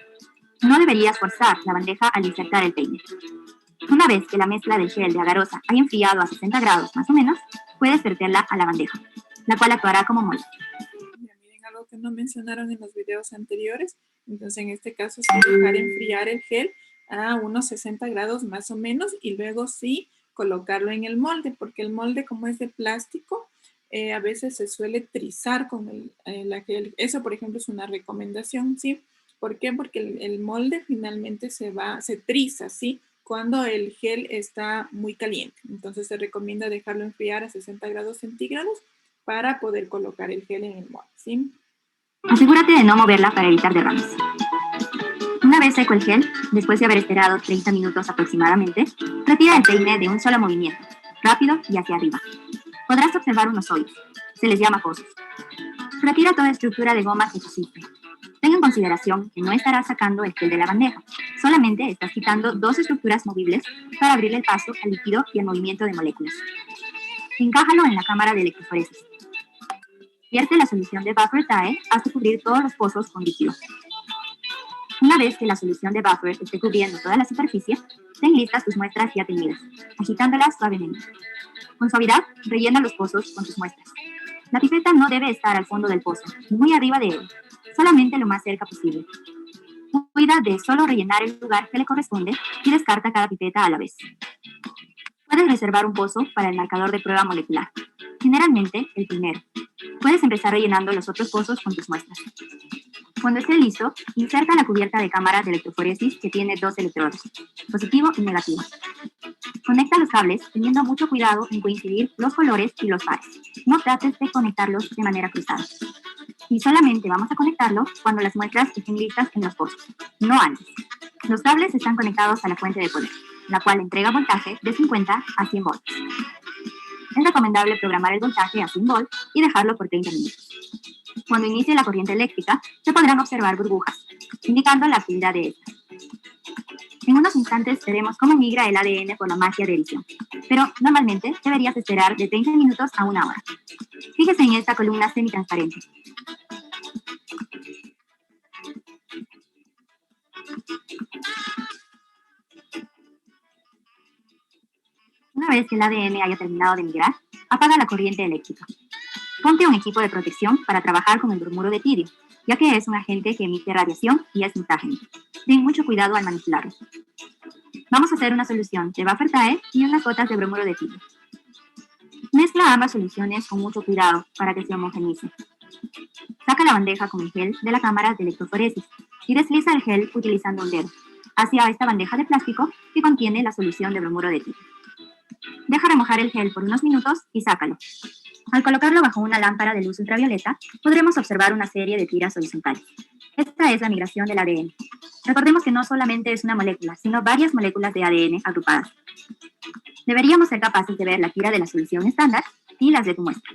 No deberías forzar la bandeja al insertar el peine. Una vez que la mezcla del gel de agarosa haya enfriado a 60 grados más o menos, puedes verterla a la bandeja, la cual actuará como molde. Ya, miren algo que no mencionaron en los videos anteriores. Entonces, en este caso, es dejar enfriar el gel a unos 60 grados más o menos y luego sí colocarlo en el molde, porque el molde, como es de plástico, a veces se suele trizar con la gel. Eso, por ejemplo, es una recomendación, ¿sí? ¿Por qué? Porque el molde finalmente se triza, ¿sí? Cuando el gel está muy caliente. Entonces se recomienda dejarlo enfriar a 60 grados centígrados para poder colocar el gel en el molde, ¿sí? Asegúrate de no moverla para evitar derrames. Una vez seco el gel, después de haber esperado 30 minutos aproximadamente, retira el peine de un solo movimiento, rápido y hacia arriba. Podrás observar unos hoyos. Se les llama pozos. Retira toda estructura de goma que pusiste. Ten en consideración que no estarás sacando el gel de la bandeja, solamente estás quitando 2 estructuras movibles para abrirle el paso al líquido y al movimiento de moléculas. Encájalo en la cámara de electroforesis. Vierte la solución de buffer TAE hasta cubrir todos los pozos con líquido. Una vez que la solución de buffer esté cubriendo toda la superficie, ten listas tus muestras ya teñidas, agitándolas suavemente. Con suavidad, rellena los pozos con tus muestras. La pipeta no debe estar al fondo del pozo, ni muy arriba de él, solamente lo más cerca posible. Cuida de solo rellenar el lugar que le corresponde y descarta cada pipeta a la vez. Puedes reservar un pozo para el marcador de prueba molecular, generalmente el primero. Puedes empezar rellenando los otros pozos con tus muestras. Cuando esté listo, inserta la cubierta de cámara de electroforesis que tiene 2 electrodos, positivo y negativo. Conecta los cables teniendo mucho cuidado en coincidir los colores y los pares. No trates de conectarlos de manera cruzada. Y solamente vamos a conectarlo cuando las muestras estén listas en los pozos, no antes. Los cables están conectados a la fuente de poder, la cual entrega voltaje de 50 a 100 volts. Es recomendable programar el voltaje a 100 volts y dejarlo por 30 minutos. Cuando inicie la corriente eléctrica, se podrán observar burbujas, indicando la actividad de esta. En unos instantes veremos cómo migra el ADN por la magia de edición, pero normalmente deberías esperar de 30 minutos a 1 hora. Fíjese en esta columna semitransparente. Una vez que el ADN haya terminado de migrar, apaga la corriente eléctrica. Ponte un equipo de protección para trabajar con el bromuro de tirio, ya que es un agente que emite radiación y es mutágeno. Ten mucho cuidado al manipularlo. Vamos a hacer una solución de Buffertae y unas gotas de bromuro de litio. Mezcla ambas soluciones con mucho cuidado para que se homogeneice. Saca la bandeja con el gel de la cámara de electroforesis y desliza el gel utilizando un dedo hacia esta bandeja de plástico que contiene la solución de bromuro de litio. Deja remojar el gel por unos minutos y sácalo. Al colocarlo bajo una lámpara de luz ultravioleta, podremos observar una serie de tiras horizontales. Esta es la migración del ADN. Recordemos que no solamente es una molécula, sino varias moléculas de ADN agrupadas. Deberíamos ser capaces de ver la tira de la solución estándar y las de tu muestra.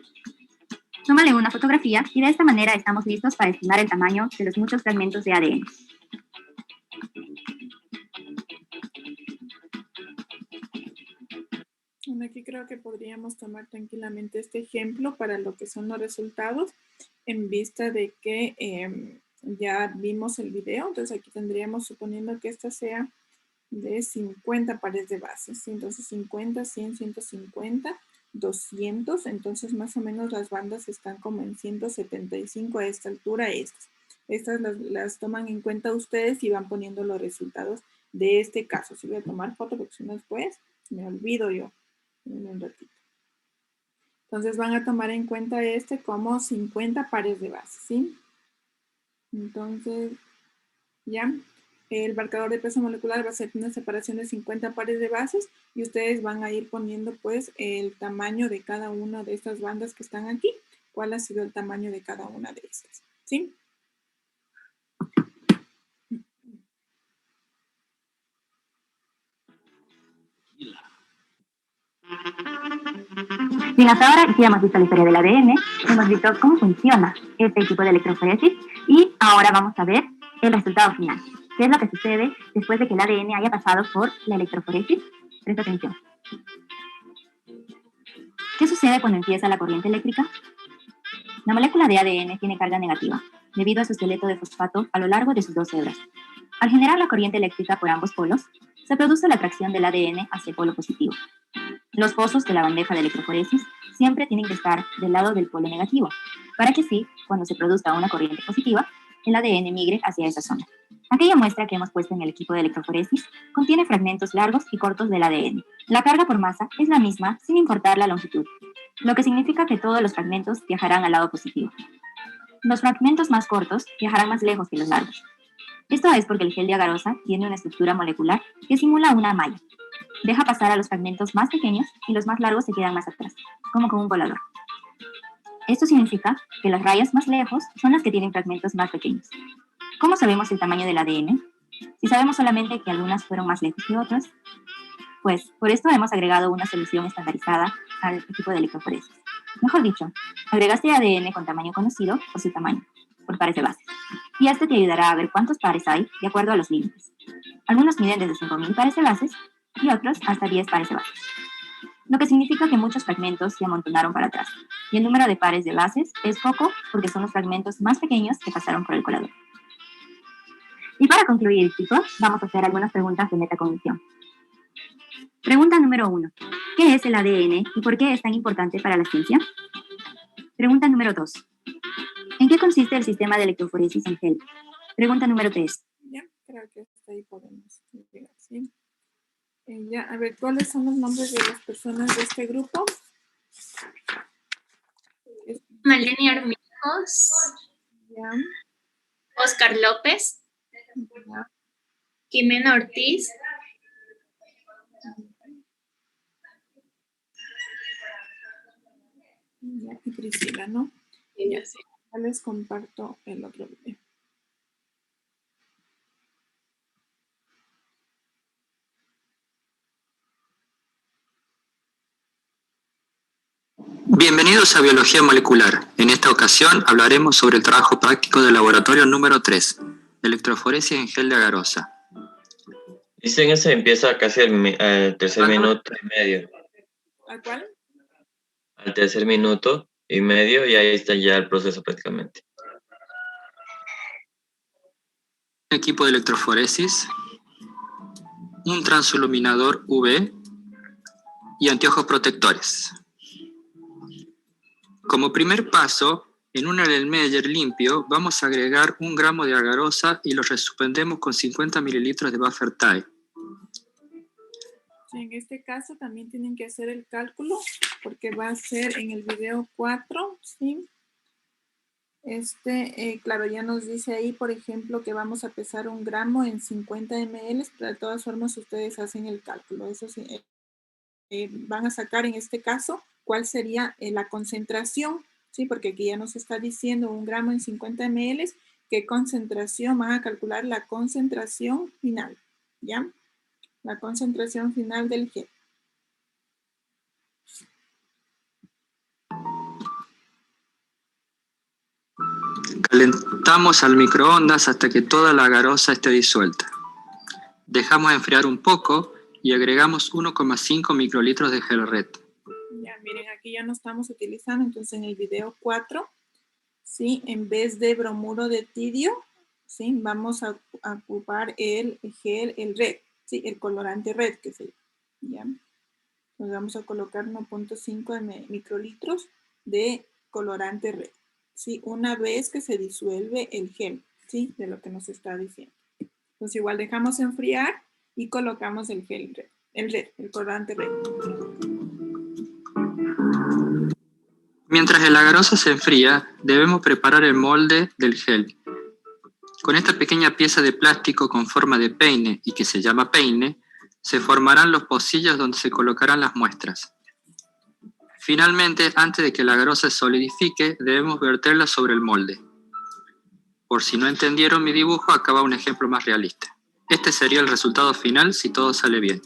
Tómale una fotografía y de esta manera estamos listos para estimar el tamaño de los muchos fragmentos de ADN. Bueno, aquí creo que podríamos tomar tranquilamente este ejemplo para lo que son los resultados en vista de que ya vimos el video. Entonces aquí tendríamos, suponiendo que esta sea de 50 pares de bases, ¿sí? Entonces 50, 100, 150, 200, entonces más o menos las bandas están como en 175 a esta altura. Estas las toman en cuenta ustedes y van poniendo los resultados de este caso. Si voy a tomar foto porque si no después me olvido yo en un ratito. Entonces van a tomar en cuenta como 50 pares de bases, ¿sí? Entonces ya el marcador de peso molecular va a ser una separación de 50 pares de bases y ustedes van a ir poniendo pues el tamaño de cada una de estas bandas que están aquí. ¿Cuál ha sido el tamaño de cada una de estas? ¿Sí? Bien, hasta ahora ya hemos visto la historia del ADN, hemos visto cómo funciona este tipo de electroforesis y ahora vamos a ver el resultado final. ¿Qué es lo que sucede después de que el ADN haya pasado por la electroforesis? Presta atención. ¿Qué sucede cuando empieza la corriente eléctrica? La molécula de ADN tiene carga negativa, debido a su esqueleto de fosfato a lo largo de sus dos hebras. Al generar la corriente eléctrica por ambos polos, se produce la atracción del ADN hacia el polo positivo. Los pozos de la bandeja de electroforesis siempre tienen que estar del lado del polo negativo, para que así, cuando se produzca una corriente positiva, el ADN migre hacia esa zona. Aquella muestra que hemos puesto en el equipo de electroforesis contiene fragmentos largos y cortos del ADN. La carga por masa es la misma sin importar la longitud, lo que significa que todos los fragmentos viajarán al lado positivo. Los fragmentos más cortos viajarán más lejos que los largos. Esto es porque el gel de agarosa tiene una estructura molecular que simula una malla. Deja pasar a los fragmentos más pequeños y los más largos se quedan más atrás, como con un volador. Esto significa que las rayas más lejos son las que tienen fragmentos más pequeños. ¿Cómo sabemos el tamaño del ADN? Si sabemos solamente que algunas fueron más lejos que otras, pues por esto hemos agregado una solución estandarizada al equipo de electroforesis. Mejor dicho, agregaste ADN con tamaño conocido por su tamaño, por pares de bases. Y este te ayudará a ver cuántos pares hay de acuerdo a los límites. Algunos miden desde 5.000 pares de bases y otros hasta 10 pares de bases. Lo que significa que muchos fragmentos se amontonaron para atrás. Y el número de pares de bases es poco porque son los fragmentos más pequeños que pasaron por el colador. Y para concluir, chicos, vamos a hacer algunas preguntas de metacognición. Pregunta número 1. ¿Qué es el ADN y por qué es tan importante para la ciencia? Pregunta número 2. ¿En qué consiste el sistema de electroforesis en gel? Pregunta número 3. Ya, creo que hasta ahí podemos llegar, ¿sí? Ya, a ver, ¿cuáles son los nombres de las personas de este grupo? Maleni Armijos, Ya, Oscar López, ya, Jimena Ortiz, ya, y Priscila, ¿no? Ya, sí. Ya les comparto el otro video. Bienvenidos a Biología Molecular. En esta ocasión hablaremos sobre el trabajo práctico del laboratorio número 3, electroforesis en gel de agarosa. Dicen ese empieza casi al tercer minuto y medio. ¿A cuál? Al tercer minuto y medio y ahí está ya el proceso prácticamente. Equipo de electroforesis, un transiluminador UV y anteojos protectores. Como primer paso, en un Erlenmeyer limpio vamos a agregar 1 gramo de agarosa y lo resuspendemos con 50 mililitros de Buffertae. Sí, en este caso también tienen que hacer el cálculo porque va a ser en el video 4, ¿sí? Claro, ya nos dice ahí, por ejemplo, que vamos a pesar 1 gramo en 50 ml, pero de todas formas ustedes hacen el cálculo. Eso sí, van a sacar en este caso cuál sería la concentración, ¿sí? Porque aquí ya nos está diciendo 1 gramo en 50 ml, qué concentración, van a calcular la concentración final, ¿ya? La concentración final del gel. Calentamos al microondas hasta que toda la garosa esté disuelta. Dejamos enfriar un poco y agregamos 1,5 microlitros de gel red. Ya, miren, aquí ya no estamos utilizando, entonces en el video 4, ¿sí? En vez de bromuro de tidio, ¿sí? Vamos a ocupar el gel, el red, ¿sí? El colorante red que se llama, ¿ya? Nos vamos a colocar 1,5 microlitros de colorante red, ¿sí? Una vez que se disuelve el gel, ¿sí? De lo que nos está diciendo. Entonces igual dejamos enfriar y colocamos el gel red, el colorante red. Mientras el garosa se enfría, debemos preparar el molde del gel. Con esta pequeña pieza de plástico con forma de peine y que se llama peine, se formarán los pocillos donde se colocarán las muestras. Finalmente, antes de que la garosa se solidifique, debemos verterla sobre el molde. Por si no entendieron mi dibujo, acá va un ejemplo más realista. Este sería el resultado final si todo sale bien.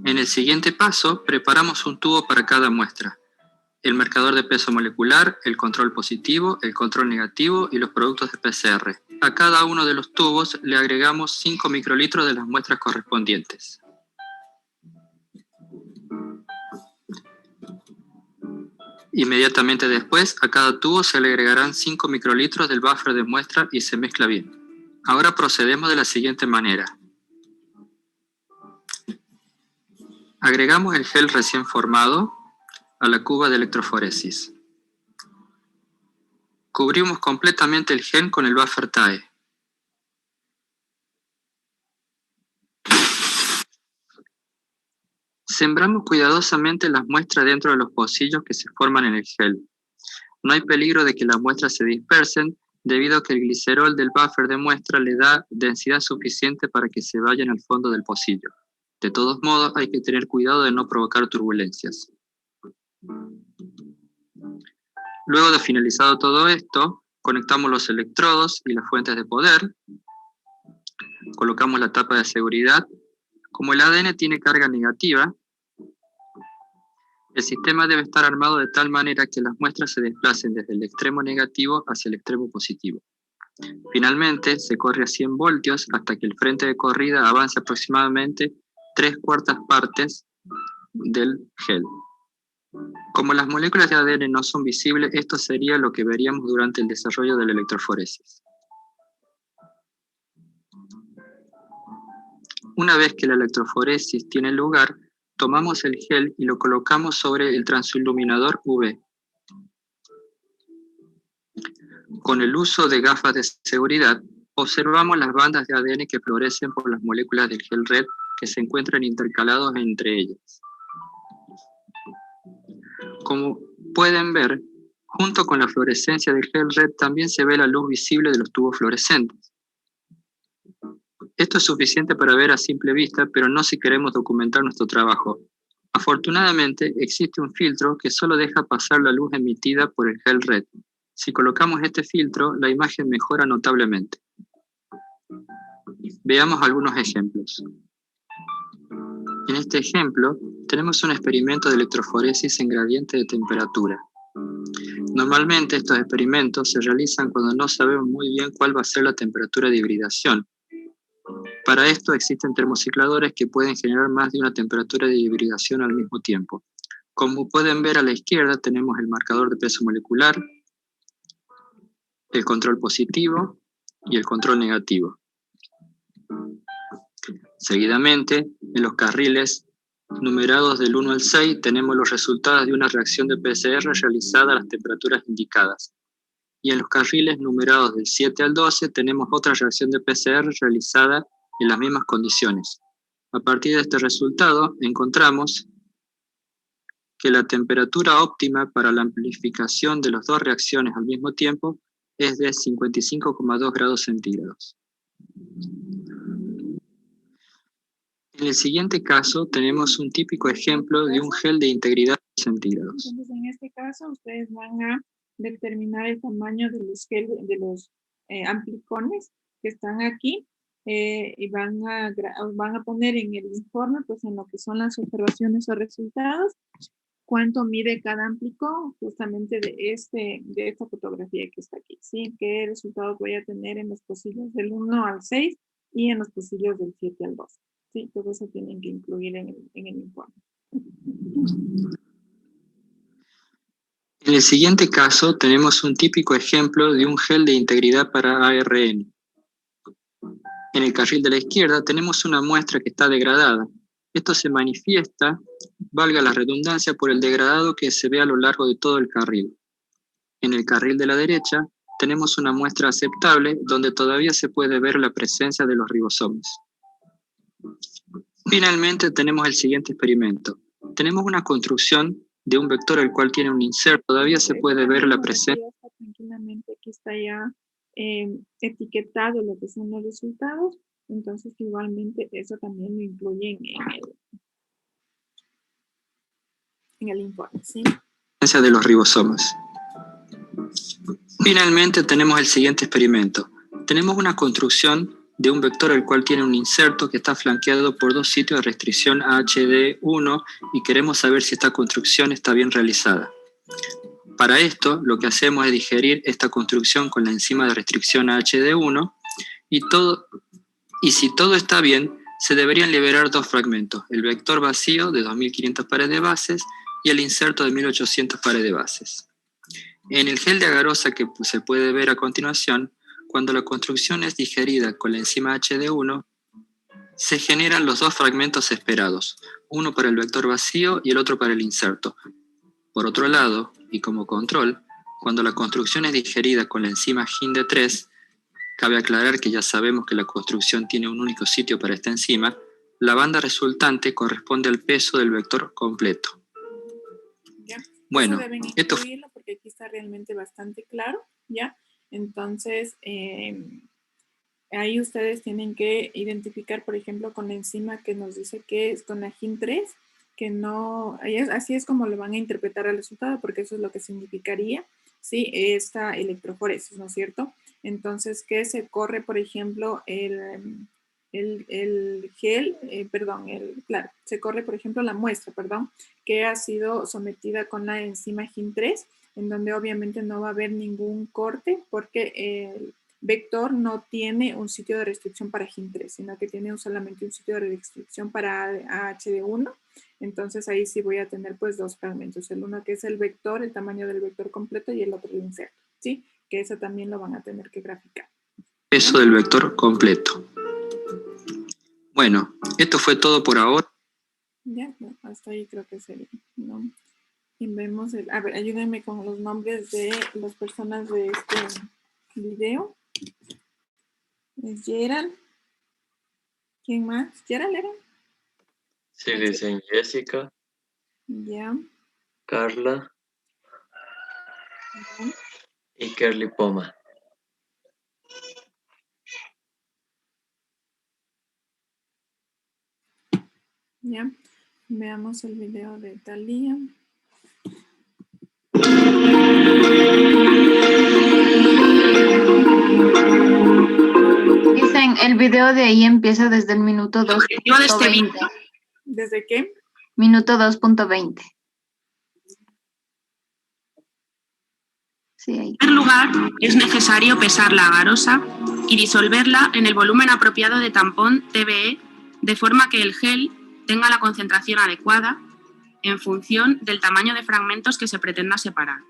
En el siguiente paso, preparamos un tubo para cada muestra. El marcador de peso molecular, el control positivo, el control negativo y los productos de PCR. A cada uno de los tubos le agregamos 5 microlitros de las muestras correspondientes. Inmediatamente después, a cada tubo se le agregarán 5 microlitros del buffer de muestra y se mezcla bien. Ahora procedemos de la siguiente manera. Agregamos el gel recién formado a la cuba de electroforesis. Cubrimos completamente el gel con el buffer TAE. Sembramos cuidadosamente las muestras dentro de los pocillos que se forman en el gel. No hay peligro de que las muestras se dispersen debido a que el glicerol del buffer de muestra le da densidad suficiente para que se vayan al fondo del pocillo. De todos modos, hay que tener cuidado de no provocar turbulencias. Luego de finalizado todo esto, conectamos los electrodos y las fuentes de poder, colocamos la tapa de seguridad. Como el ADN tiene carga negativa, el sistema debe estar armado de tal manera que las muestras se desplacen desde el extremo negativo hacia el extremo positivo. Finalmente, se corre a 100 voltios hasta que el frente de corrida avance aproximadamente 3/4 partes del gel. Como las moléculas de ADN no son visibles, esto sería lo que veríamos durante el desarrollo de la electroforesis. Una vez que la electroforesis tiene lugar, tomamos el gel y lo colocamos sobre el transiluminador UV. Con el uso de gafas de seguridad, observamos las bandas de ADN que fluorescen por las moléculas del gel red que se encuentran intercalados entre ellas. Como pueden ver, junto con la fluorescencia del gel red también se ve la luz visible de los tubos fluorescentes. Esto es suficiente para ver a simple vista, pero no si queremos documentar nuestro trabajo. Afortunadamente, existe un filtro que solo deja pasar la luz emitida por el gel red. Si colocamos este filtro, la imagen mejora notablemente. Veamos algunos ejemplos. En este ejemplo, tenemos un experimento de electroforesis en gradiente de temperatura. Normalmente estos experimentos se realizan cuando no sabemos muy bien cuál va a ser la temperatura de hibridación. Para esto existen termocicladores que pueden generar más de una temperatura de hibridación al mismo tiempo. Como pueden ver a la izquierda tenemos el marcador de peso molecular, el control positivo y el control negativo. Seguidamente, en los carriles numerados del 1 al 6 tenemos los resultados de una reacción de PCR realizada a las temperaturas indicadas. y en los carriles numerados del 7 al 12 tenemos otra reacción de PCR realizada en las mismas condiciones. A partir de este resultado encontramos que la temperatura óptima para la amplificación de las dos reacciones al mismo tiempo es de 55,2 grados centígrados. En el siguiente caso tenemos un típico ejemplo de un gel de integridad centígrados. Entonces, en este caso, ustedes van a determinar el tamaño de los amplicones que están aquí y van a poner en el informe, pues en lo que son las observaciones o resultados, cuánto mide cada amplicón justamente de esta fotografía que está aquí, ¿sí? Qué resultados voy a tener en los pocillos del 1 al 6 y en los pocillos del 7 al 12. Sí, todo eso tienen que incluir en el informe. En el siguiente caso tenemos un típico ejemplo de un gel de integridad para ARN. En el carril de la izquierda tenemos una muestra que está degradada. Esto se manifiesta, valga la redundancia, por el degradado que se ve a lo largo de todo el carril. En el carril de la derecha tenemos una muestra aceptable donde todavía se puede ver la presencia de los ribosomas. Finalmente tenemos el siguiente experimento. Tenemos una construcción de un vector el cual tiene un insert, todavía se puede ver la presencia. Tranquilamente, aquí está ya etiquetado lo que son los resultados, entonces igualmente eso también lo incluyen en el informe, ¿sí? De los ribosomas. Finalmente tenemos el siguiente experimento. Tenemos una construcción de un vector el cual tiene un inserto que está flanqueado por dos sitios de restricción AHD1 y queremos saber si esta construcción está bien realizada. Para esto, lo que hacemos es digerir esta construcción con la enzima de restricción AHD1 y si todo está bien, se deberían liberar dos fragmentos, el vector vacío de 2500 pares de bases y el inserto de 1800 pares de bases. En el gel de agarosa que se puede ver a continuación, cuando la construcción es digerida con la enzima HD1, se generan los dos fragmentos esperados, uno para el vector vacío y el otro para el inserto. Por otro lado, y como control, cuando la construcción es digerida con la enzima HindE3, cabe aclarar que ya sabemos que la construcción tiene un único sitio para esta enzima, la banda resultante corresponde al peso del vector completo. ¿Ya? Bueno, eso deben incluirlo porque aquí está realmente bastante claro, ¿ya? Entonces, ahí ustedes tienen que identificar, por ejemplo, con la enzima que nos dice que es con la HindE3, que no, así es como lo van a interpretar al resultado, porque eso es lo que significaría, ¿sí? Esta electroforesis, ¿no es cierto? Entonces, que se corre, por ejemplo, el gel, claro, se corre, por ejemplo, la muestra, que ha sido sometida con la enzima HindE3, en donde obviamente no va a haber ningún corte, porque el vector no tiene un sitio de restricción para HindE3, sino que tiene solamente un sitio de restricción para AHD1. Entonces ahí sí voy a tener pues dos fragmentos, el uno que es el vector, el tamaño del vector completo, y el otro el inserto, ¿sí? Que eso también lo van a tener que graficar. Peso del vector completo. Bueno, esto fue todo por ahora. Ya, no, hasta ahí creo que sería, ¿no? Y vemos, a ver, ayúdenme con los nombres de las personas de este video. Es Gerald. ¿Quién más? ¿Gerald era? Sí, dicen Jessica, Ya. Carla Ya. y Kerly Poma. Ya. Veamos el video de Talía. Dicen, el video de ahí empieza desde el minuto 2.20. ¿Desde qué? Minuto 2.20. Sí, ahí. En primer lugar, es necesario pesar la agarosa y disolverla en el volumen apropiado de tampón TBE, de forma que el gel tenga la concentración adecuada en función del tamaño de fragmentos que se pretenda separar.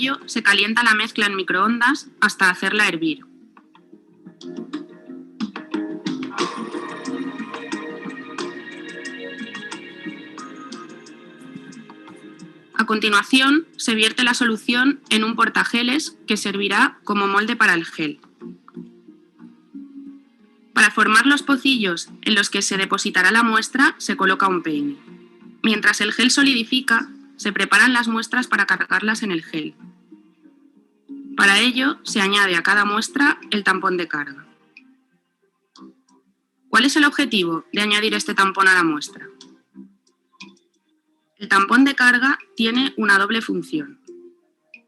ello, se calienta la mezcla en microondas hasta hacerla hervir. A continuación, se vierte la solución en un portageles que servirá como molde para el gel. Para formar los pocillos en los que se depositará la muestra, se coloca un peine. Mientras el gel solidifica, se preparan las muestras para cargarlas en el gel. Para ello, se añade a cada muestra el tampón de carga. ¿Cuál es el objetivo de añadir este tampón a la muestra? El tampón de carga tiene una doble función.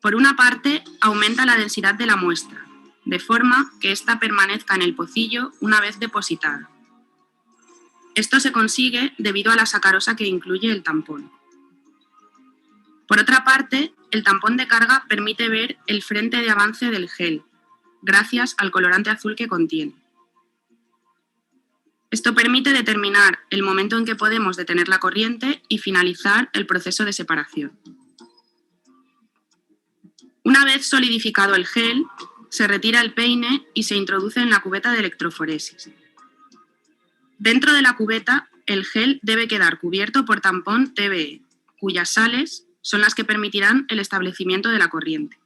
Por una parte, aumenta la densidad de la muestra, de forma que ésta permanezca en el pocillo una vez depositada. Esto se consigue debido a la sacarosa que incluye el tampón. Por otra parte, el tampón de carga permite ver el frente de avance del gel, gracias al colorante azul que contiene. Esto permite determinar el momento en que podemos detener la corriente y finalizar el proceso de separación. Una vez solidificado el gel, se retira el peine y se introduce en la cubeta de electroforesis. Dentro de la cubeta, el gel debe quedar cubierto por tampón TBE, cuyas sales son las que permitirán el establecimiento de la corriente.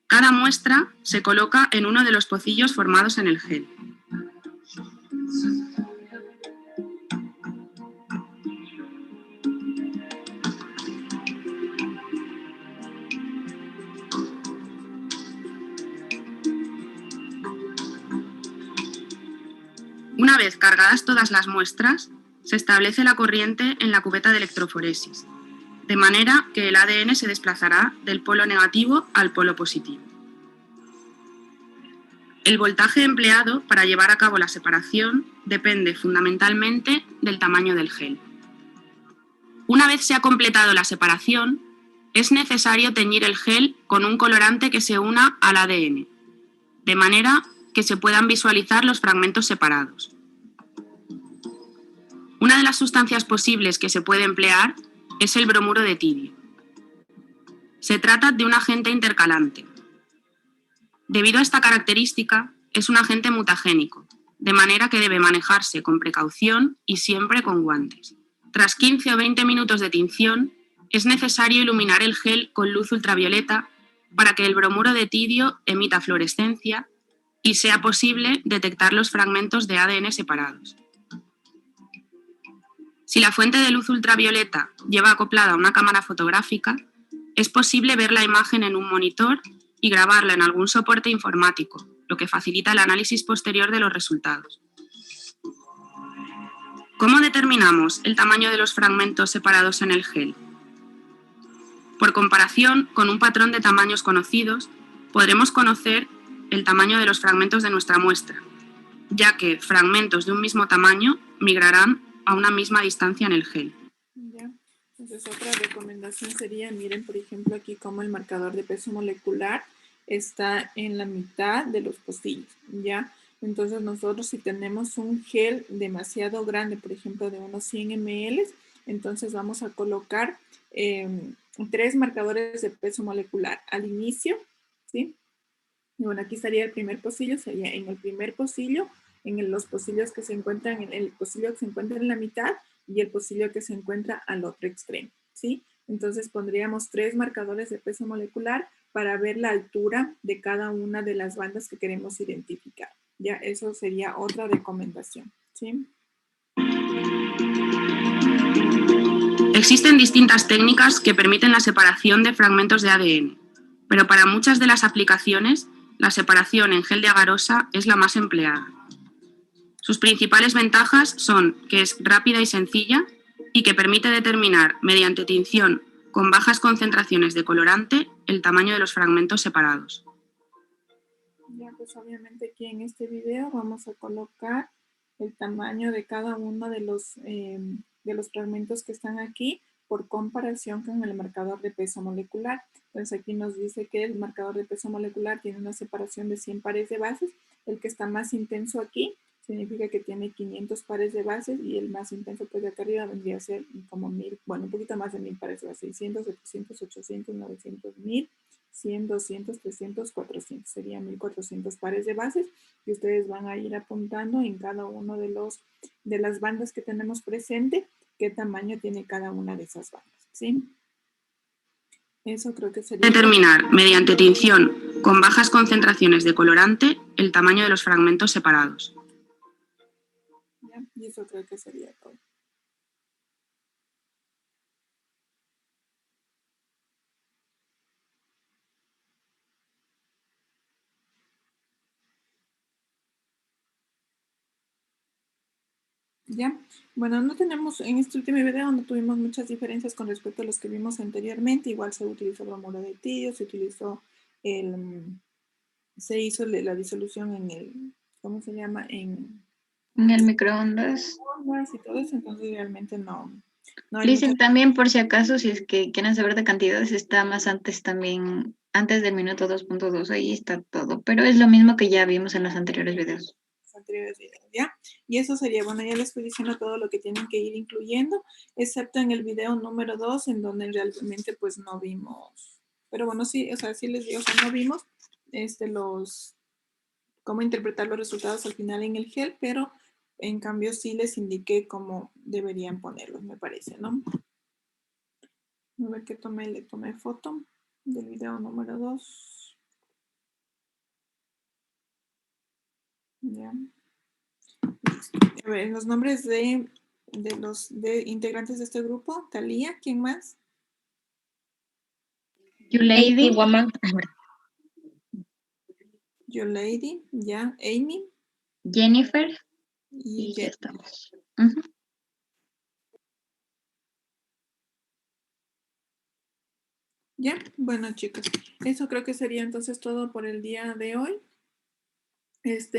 Cada muestra se coloca en uno de los pocillos formados en el gel. Una vez cargadas todas las muestras, se establece la corriente en la cubeta de electroforesis, de manera que el ADN se desplazará del polo negativo al polo positivo. El voltaje empleado para llevar a cabo la separación depende fundamentalmente del tamaño del gel. Una vez se ha completado la separación, es necesario teñir el gel con un colorante que se una al ADN, de manera que se puedan visualizar los fragmentos separados. Una de las sustancias posibles que se puede emplear es el bromuro de tidio. Se trata de un agente intercalante. Debido a esta característica, es un agente mutagénico, de manera que debe manejarse con precaución y siempre con guantes. Tras 15 o 20 minutos de tinción, es necesario iluminar el gel con luz ultravioleta para que el bromuro de tidio emita fluorescencia y sea posible detectar los fragmentos de ADN separados. Si la fuente de luz ultravioleta lleva acoplada una cámara fotográfica, es posible ver la imagen en un monitor y grabarla en algún soporte informático, lo que facilita el análisis posterior de los resultados. ¿Cómo determinamos el tamaño de los fragmentos separados en el gel? Por comparación con un patrón de tamaños conocidos, podremos conocer el tamaño de los fragmentos de nuestra muestra, ya que fragmentos de un mismo tamaño migrarán a una misma distancia en el gel. Ya. Entonces otra recomendación sería, miren por ejemplo aquí cómo el marcador de peso molecular está en la mitad de los pocillos, ¿ya? Entonces nosotros si tenemos un gel demasiado grande, por ejemplo de unos 100 ml, entonces vamos a colocar 3 marcadores de peso molecular al inicio, ¿sí? Y bueno, aquí estaría el primer pocillo, sería en el primer pocillo, los pocillos que se encuentran, el pocillo que se encuentra en la mitad y el pocillo que se encuentra al otro extremo, ¿sí? Entonces pondríamos 3 marcadores de peso molecular para ver la altura de cada una de las bandas que queremos identificar. Ya, eso sería otra recomendación, ¿sí? Existen distintas técnicas que permiten la separación de fragmentos de ADN, pero para muchas de las aplicaciones, la separación en gel de agarosa es la más empleada. Sus principales ventajas son que es rápida y sencilla y que permite determinar mediante tinción con bajas concentraciones de colorante el tamaño de los fragmentos separados. Ya, pues obviamente aquí en este video vamos a colocar el tamaño de cada uno de los fragmentos que están aquí por comparación con el marcador de peso molecular. Entonces aquí nos dice que el marcador de peso molecular tiene una separación de 100 pares de bases. El que está más intenso aquí significa que tiene 500 pares de bases y el más intenso pues de acá arriba vendría a ser como 1000, bueno, un poquito más de 1000 pares de bases, 600, 700, 800, 900, 1000, 100, 200, 300, 400, serían 1400 pares de bases y ustedes van a ir apuntando en cada uno de las bandas que tenemos presente, qué tamaño tiene cada una de esas bandas, ¿sí? Eso creo que sería... Determinar, mediante tinción, con bajas concentraciones de colorante, el tamaño de los fragmentos separados. ¿Ya? Y eso creo que sería todo. ¿Ya? Bueno, no tenemos, en este último video no tuvimos muchas diferencias con respecto a los que vimos anteriormente. Igual se utilizó bromuro de tirio, se utilizó se hizo la disolución en el, ¿cómo se llama? En el microondas. Y todo eso, entonces realmente no hay Dicen mucha... también, por si acaso, si es que quieren saber de cantidades, está más antes también, antes del minuto 2.2, ahí está todo. Pero es lo mismo que ya vimos en los anteriores videos. Anteriores videos, ¿ya? Y eso sería, bueno, ya les estoy diciendo todo lo que tienen que ir incluyendo, excepto en el video número 2, en donde realmente pues no vimos, pero bueno, sí, o sea, sí les digo, o sea, no vimos cómo interpretar los resultados al final en el gel, pero en cambio sí les indiqué cómo deberían ponerlos, me parece, ¿no? A ver que le tomé foto del video número 2. Ya. A ver, los nombres de los integrantes de este grupo. Talía, ¿quién más? Yulady. Yulady, ya. Amy. Jennifer. Y ya estamos. Ya, bueno chicos, eso creo que sería entonces todo por el día de hoy.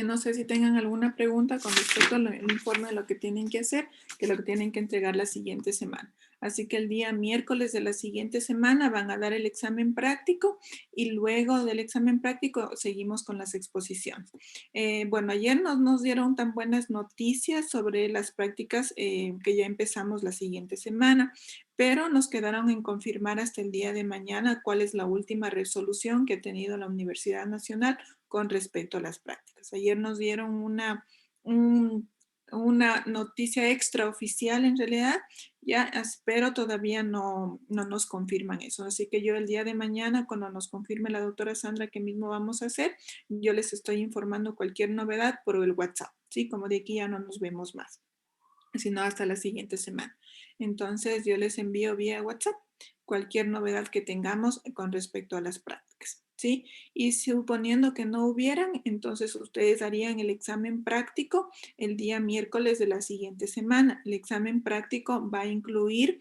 No sé si tengan alguna pregunta con respecto al informe de lo que tienen que hacer, que lo que tienen que entregar la siguiente semana. Así que el día miércoles de la siguiente semana van a dar el examen práctico y luego del examen práctico seguimos con las exposiciones. Bueno, ayer nos dieron tan buenas noticias sobre las prácticas que ya empezamos la siguiente semana, pero nos quedaron en confirmar hasta el día de mañana cuál es la última resolución que ha tenido la Universidad Nacional con respecto a las prácticas. Ayer nos dieron una noticia extraoficial en realidad, ya, pero todavía no nos confirman eso. Así que yo el día de mañana, cuando nos confirme la doctora Sandra qué mismo vamos a hacer, yo les estoy informando cualquier novedad por el WhatsApp, ¿sí? Como de aquí ya no nos vemos más, sino hasta la siguiente semana. Entonces yo les envío vía WhatsApp cualquier novedad que tengamos con respecto a las prácticas, ¿sí? Y suponiendo que no hubieran, entonces ustedes harían el examen práctico el día miércoles de la siguiente semana. El examen práctico va a incluir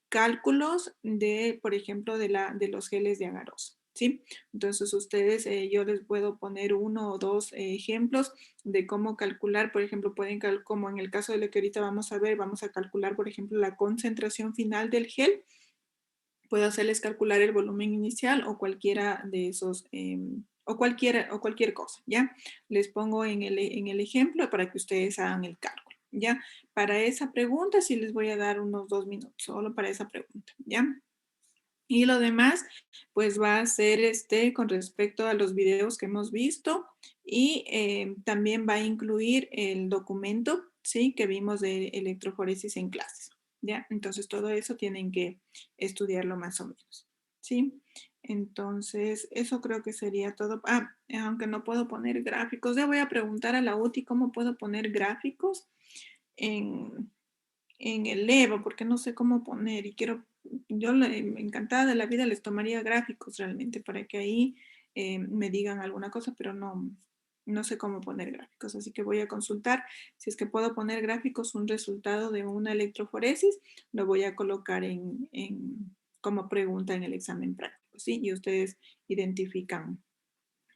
cálculos de, por ejemplo, de los geles de agarosa. ¿Sí? Entonces ustedes, yo les puedo poner 1 o 2 ejemplos de cómo calcular, por ejemplo, pueden como en el caso de lo que ahorita vamos a ver, vamos a calcular, por ejemplo, la concentración final del gel. Puedo hacerles calcular el volumen inicial o cualquiera de esos, o cualquier cosa, ¿ya? Les pongo en el ejemplo para que ustedes hagan el cálculo, ¿ya? Para esa pregunta sí les voy a dar unos 2 minutos, solo para esa pregunta, ¿ya? Y lo demás, pues va a ser con respecto a los videos que hemos visto y también va a incluir el documento, ¿sí? Que vimos de electroforesis en clases, ¿ya? Entonces todo eso tienen que estudiarlo más o menos, ¿sí? Entonces eso creo que sería todo. Aunque no puedo poner gráficos, ya voy a preguntar a la UTI cómo puedo poner gráficos en el Evo, porque no sé cómo poner y yo encantada de la vida les tomaría gráficos realmente para que ahí me digan alguna cosa, pero no sé cómo poner gráficos, así que voy a consultar si es que puedo poner gráficos, un resultado de una electroforesis, lo voy a colocar como pregunta en el examen práctico, ¿sí? Y ustedes identifican,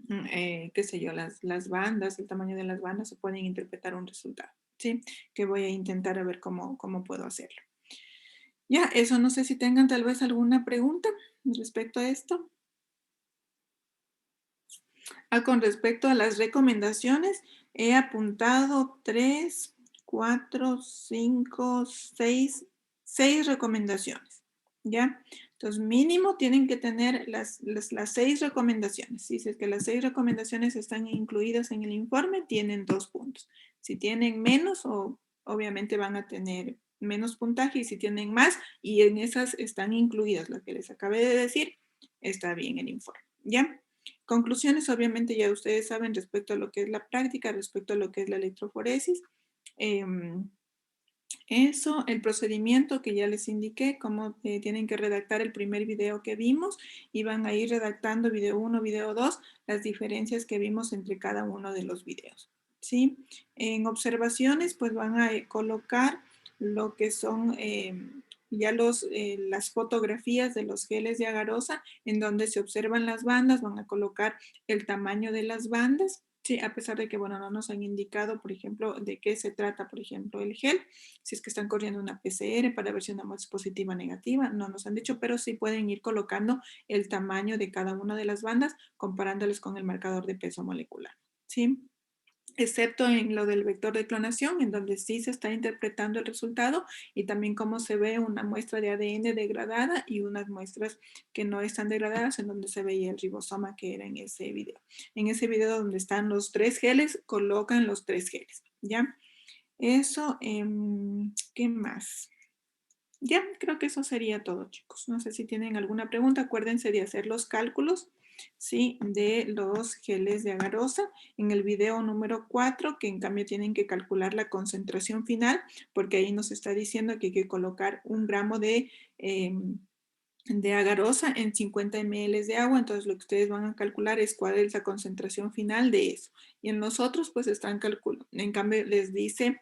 qué sé yo, las bandas, el tamaño de las bandas, se pueden interpretar un resultado, ¿sí? Que voy a intentar a ver cómo puedo hacerlo. Ya, eso no sé si tengan tal vez alguna pregunta respecto a esto. Con respecto a las recomendaciones, he apuntado 3, 4, 5, 6 recomendaciones, ¿ya? Entonces, mínimo tienen que tener las 6 recomendaciones. Si es que las 6 recomendaciones están incluidas en el informe, tienen 2 puntos. Si tienen menos, obviamente van a tener menos puntaje, y si tienen más, y en esas están incluidas lo que les acabé de decir, está bien el informe, ¿ya? Conclusiones, obviamente ya ustedes saben respecto a lo que es la práctica, respecto a lo que es la electroforesis. Eso, el procedimiento que ya les indiqué, cómo tienen que redactar el primer video que vimos, y van a ir redactando video 1, video 2, las diferencias que vimos entre cada uno de los videos, ¿sí? En observaciones, pues van a colocar lo que son ya las fotografías de los geles de agarosa, en donde se observan las bandas, van a colocar el tamaño de las bandas. Sí, a pesar de que, bueno, no nos han indicado, por ejemplo, de qué se trata, por ejemplo, el gel, si es que están corriendo una PCR para ver si una muestra es positiva o negativa, no nos han dicho, pero sí pueden ir colocando el tamaño de cada una de las bandas, comparándoles con el marcador de peso molecular, ¿sí? Excepto en lo del vector de clonación, en donde sí se está interpretando el resultado, y también cómo se ve una muestra de ADN degradada y unas muestras que no están degradadas, en donde se veía el ribosoma, que era en ese video. En ese video donde están los 3 geles, colocan los 3 geles, ¿ya? Eso, ¿qué más? Ya, creo que eso sería todo, chicos. No sé si tienen alguna pregunta. Acuérdense de hacer los cálculos, ¿sí? De los geles de agarosa. En el video número 4, que en cambio tienen que calcular la concentración final, porque ahí nos está diciendo que hay que colocar 1 gramo de agarosa en 50 ml de agua. Entonces lo que ustedes van a calcular es cuál es la concentración final de eso. Y en los otros, pues están calculando. En cambio les dice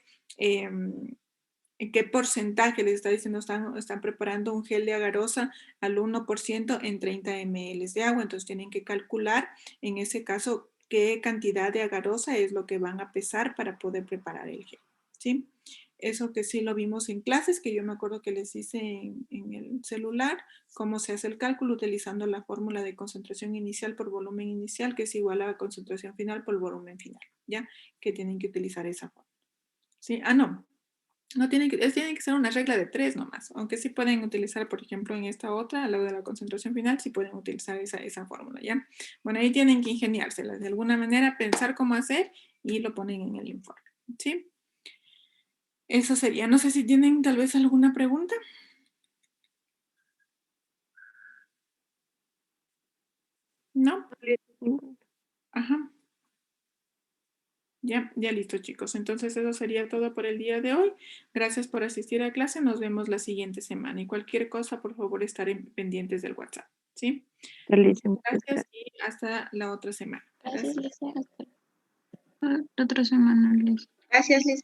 qué porcentaje les está diciendo. Están preparando un gel de agarosa al 1% en 30 ml de agua. Entonces tienen que calcular en ese caso qué cantidad de agarosa es lo que van a pesar para poder preparar el gel, ¿sí? Eso que sí lo vimos en clases, que yo me acuerdo que les hice en el celular, cómo se hace el cálculo utilizando la fórmula de concentración inicial por volumen inicial, que es igual a la concentración final por volumen final, ¿ya? Que tienen que utilizar esa fórmula, ¿sí? No tiene que ser una regla de 3 nomás, aunque sí pueden utilizar, por ejemplo, en esta otra, a lo de la concentración final, sí pueden utilizar esa fórmula, ¿ya? Bueno, ahí tienen que ingeniárselas de alguna manera, pensar cómo hacer, y lo ponen en el informe, ¿sí? Eso sería. No sé si tienen tal vez alguna pregunta. ¿No? Ajá. Ya listo, chicos. Entonces eso sería todo por el día de hoy. Gracias por asistir a clase. Nos vemos la siguiente semana. Y cualquier cosa, por favor, estar pendientes del WhatsApp, ¿sí? Gracias y hasta la otra semana. Gracias, Lisa. Hasta la otra semana, Lisa. Gracias, Liz.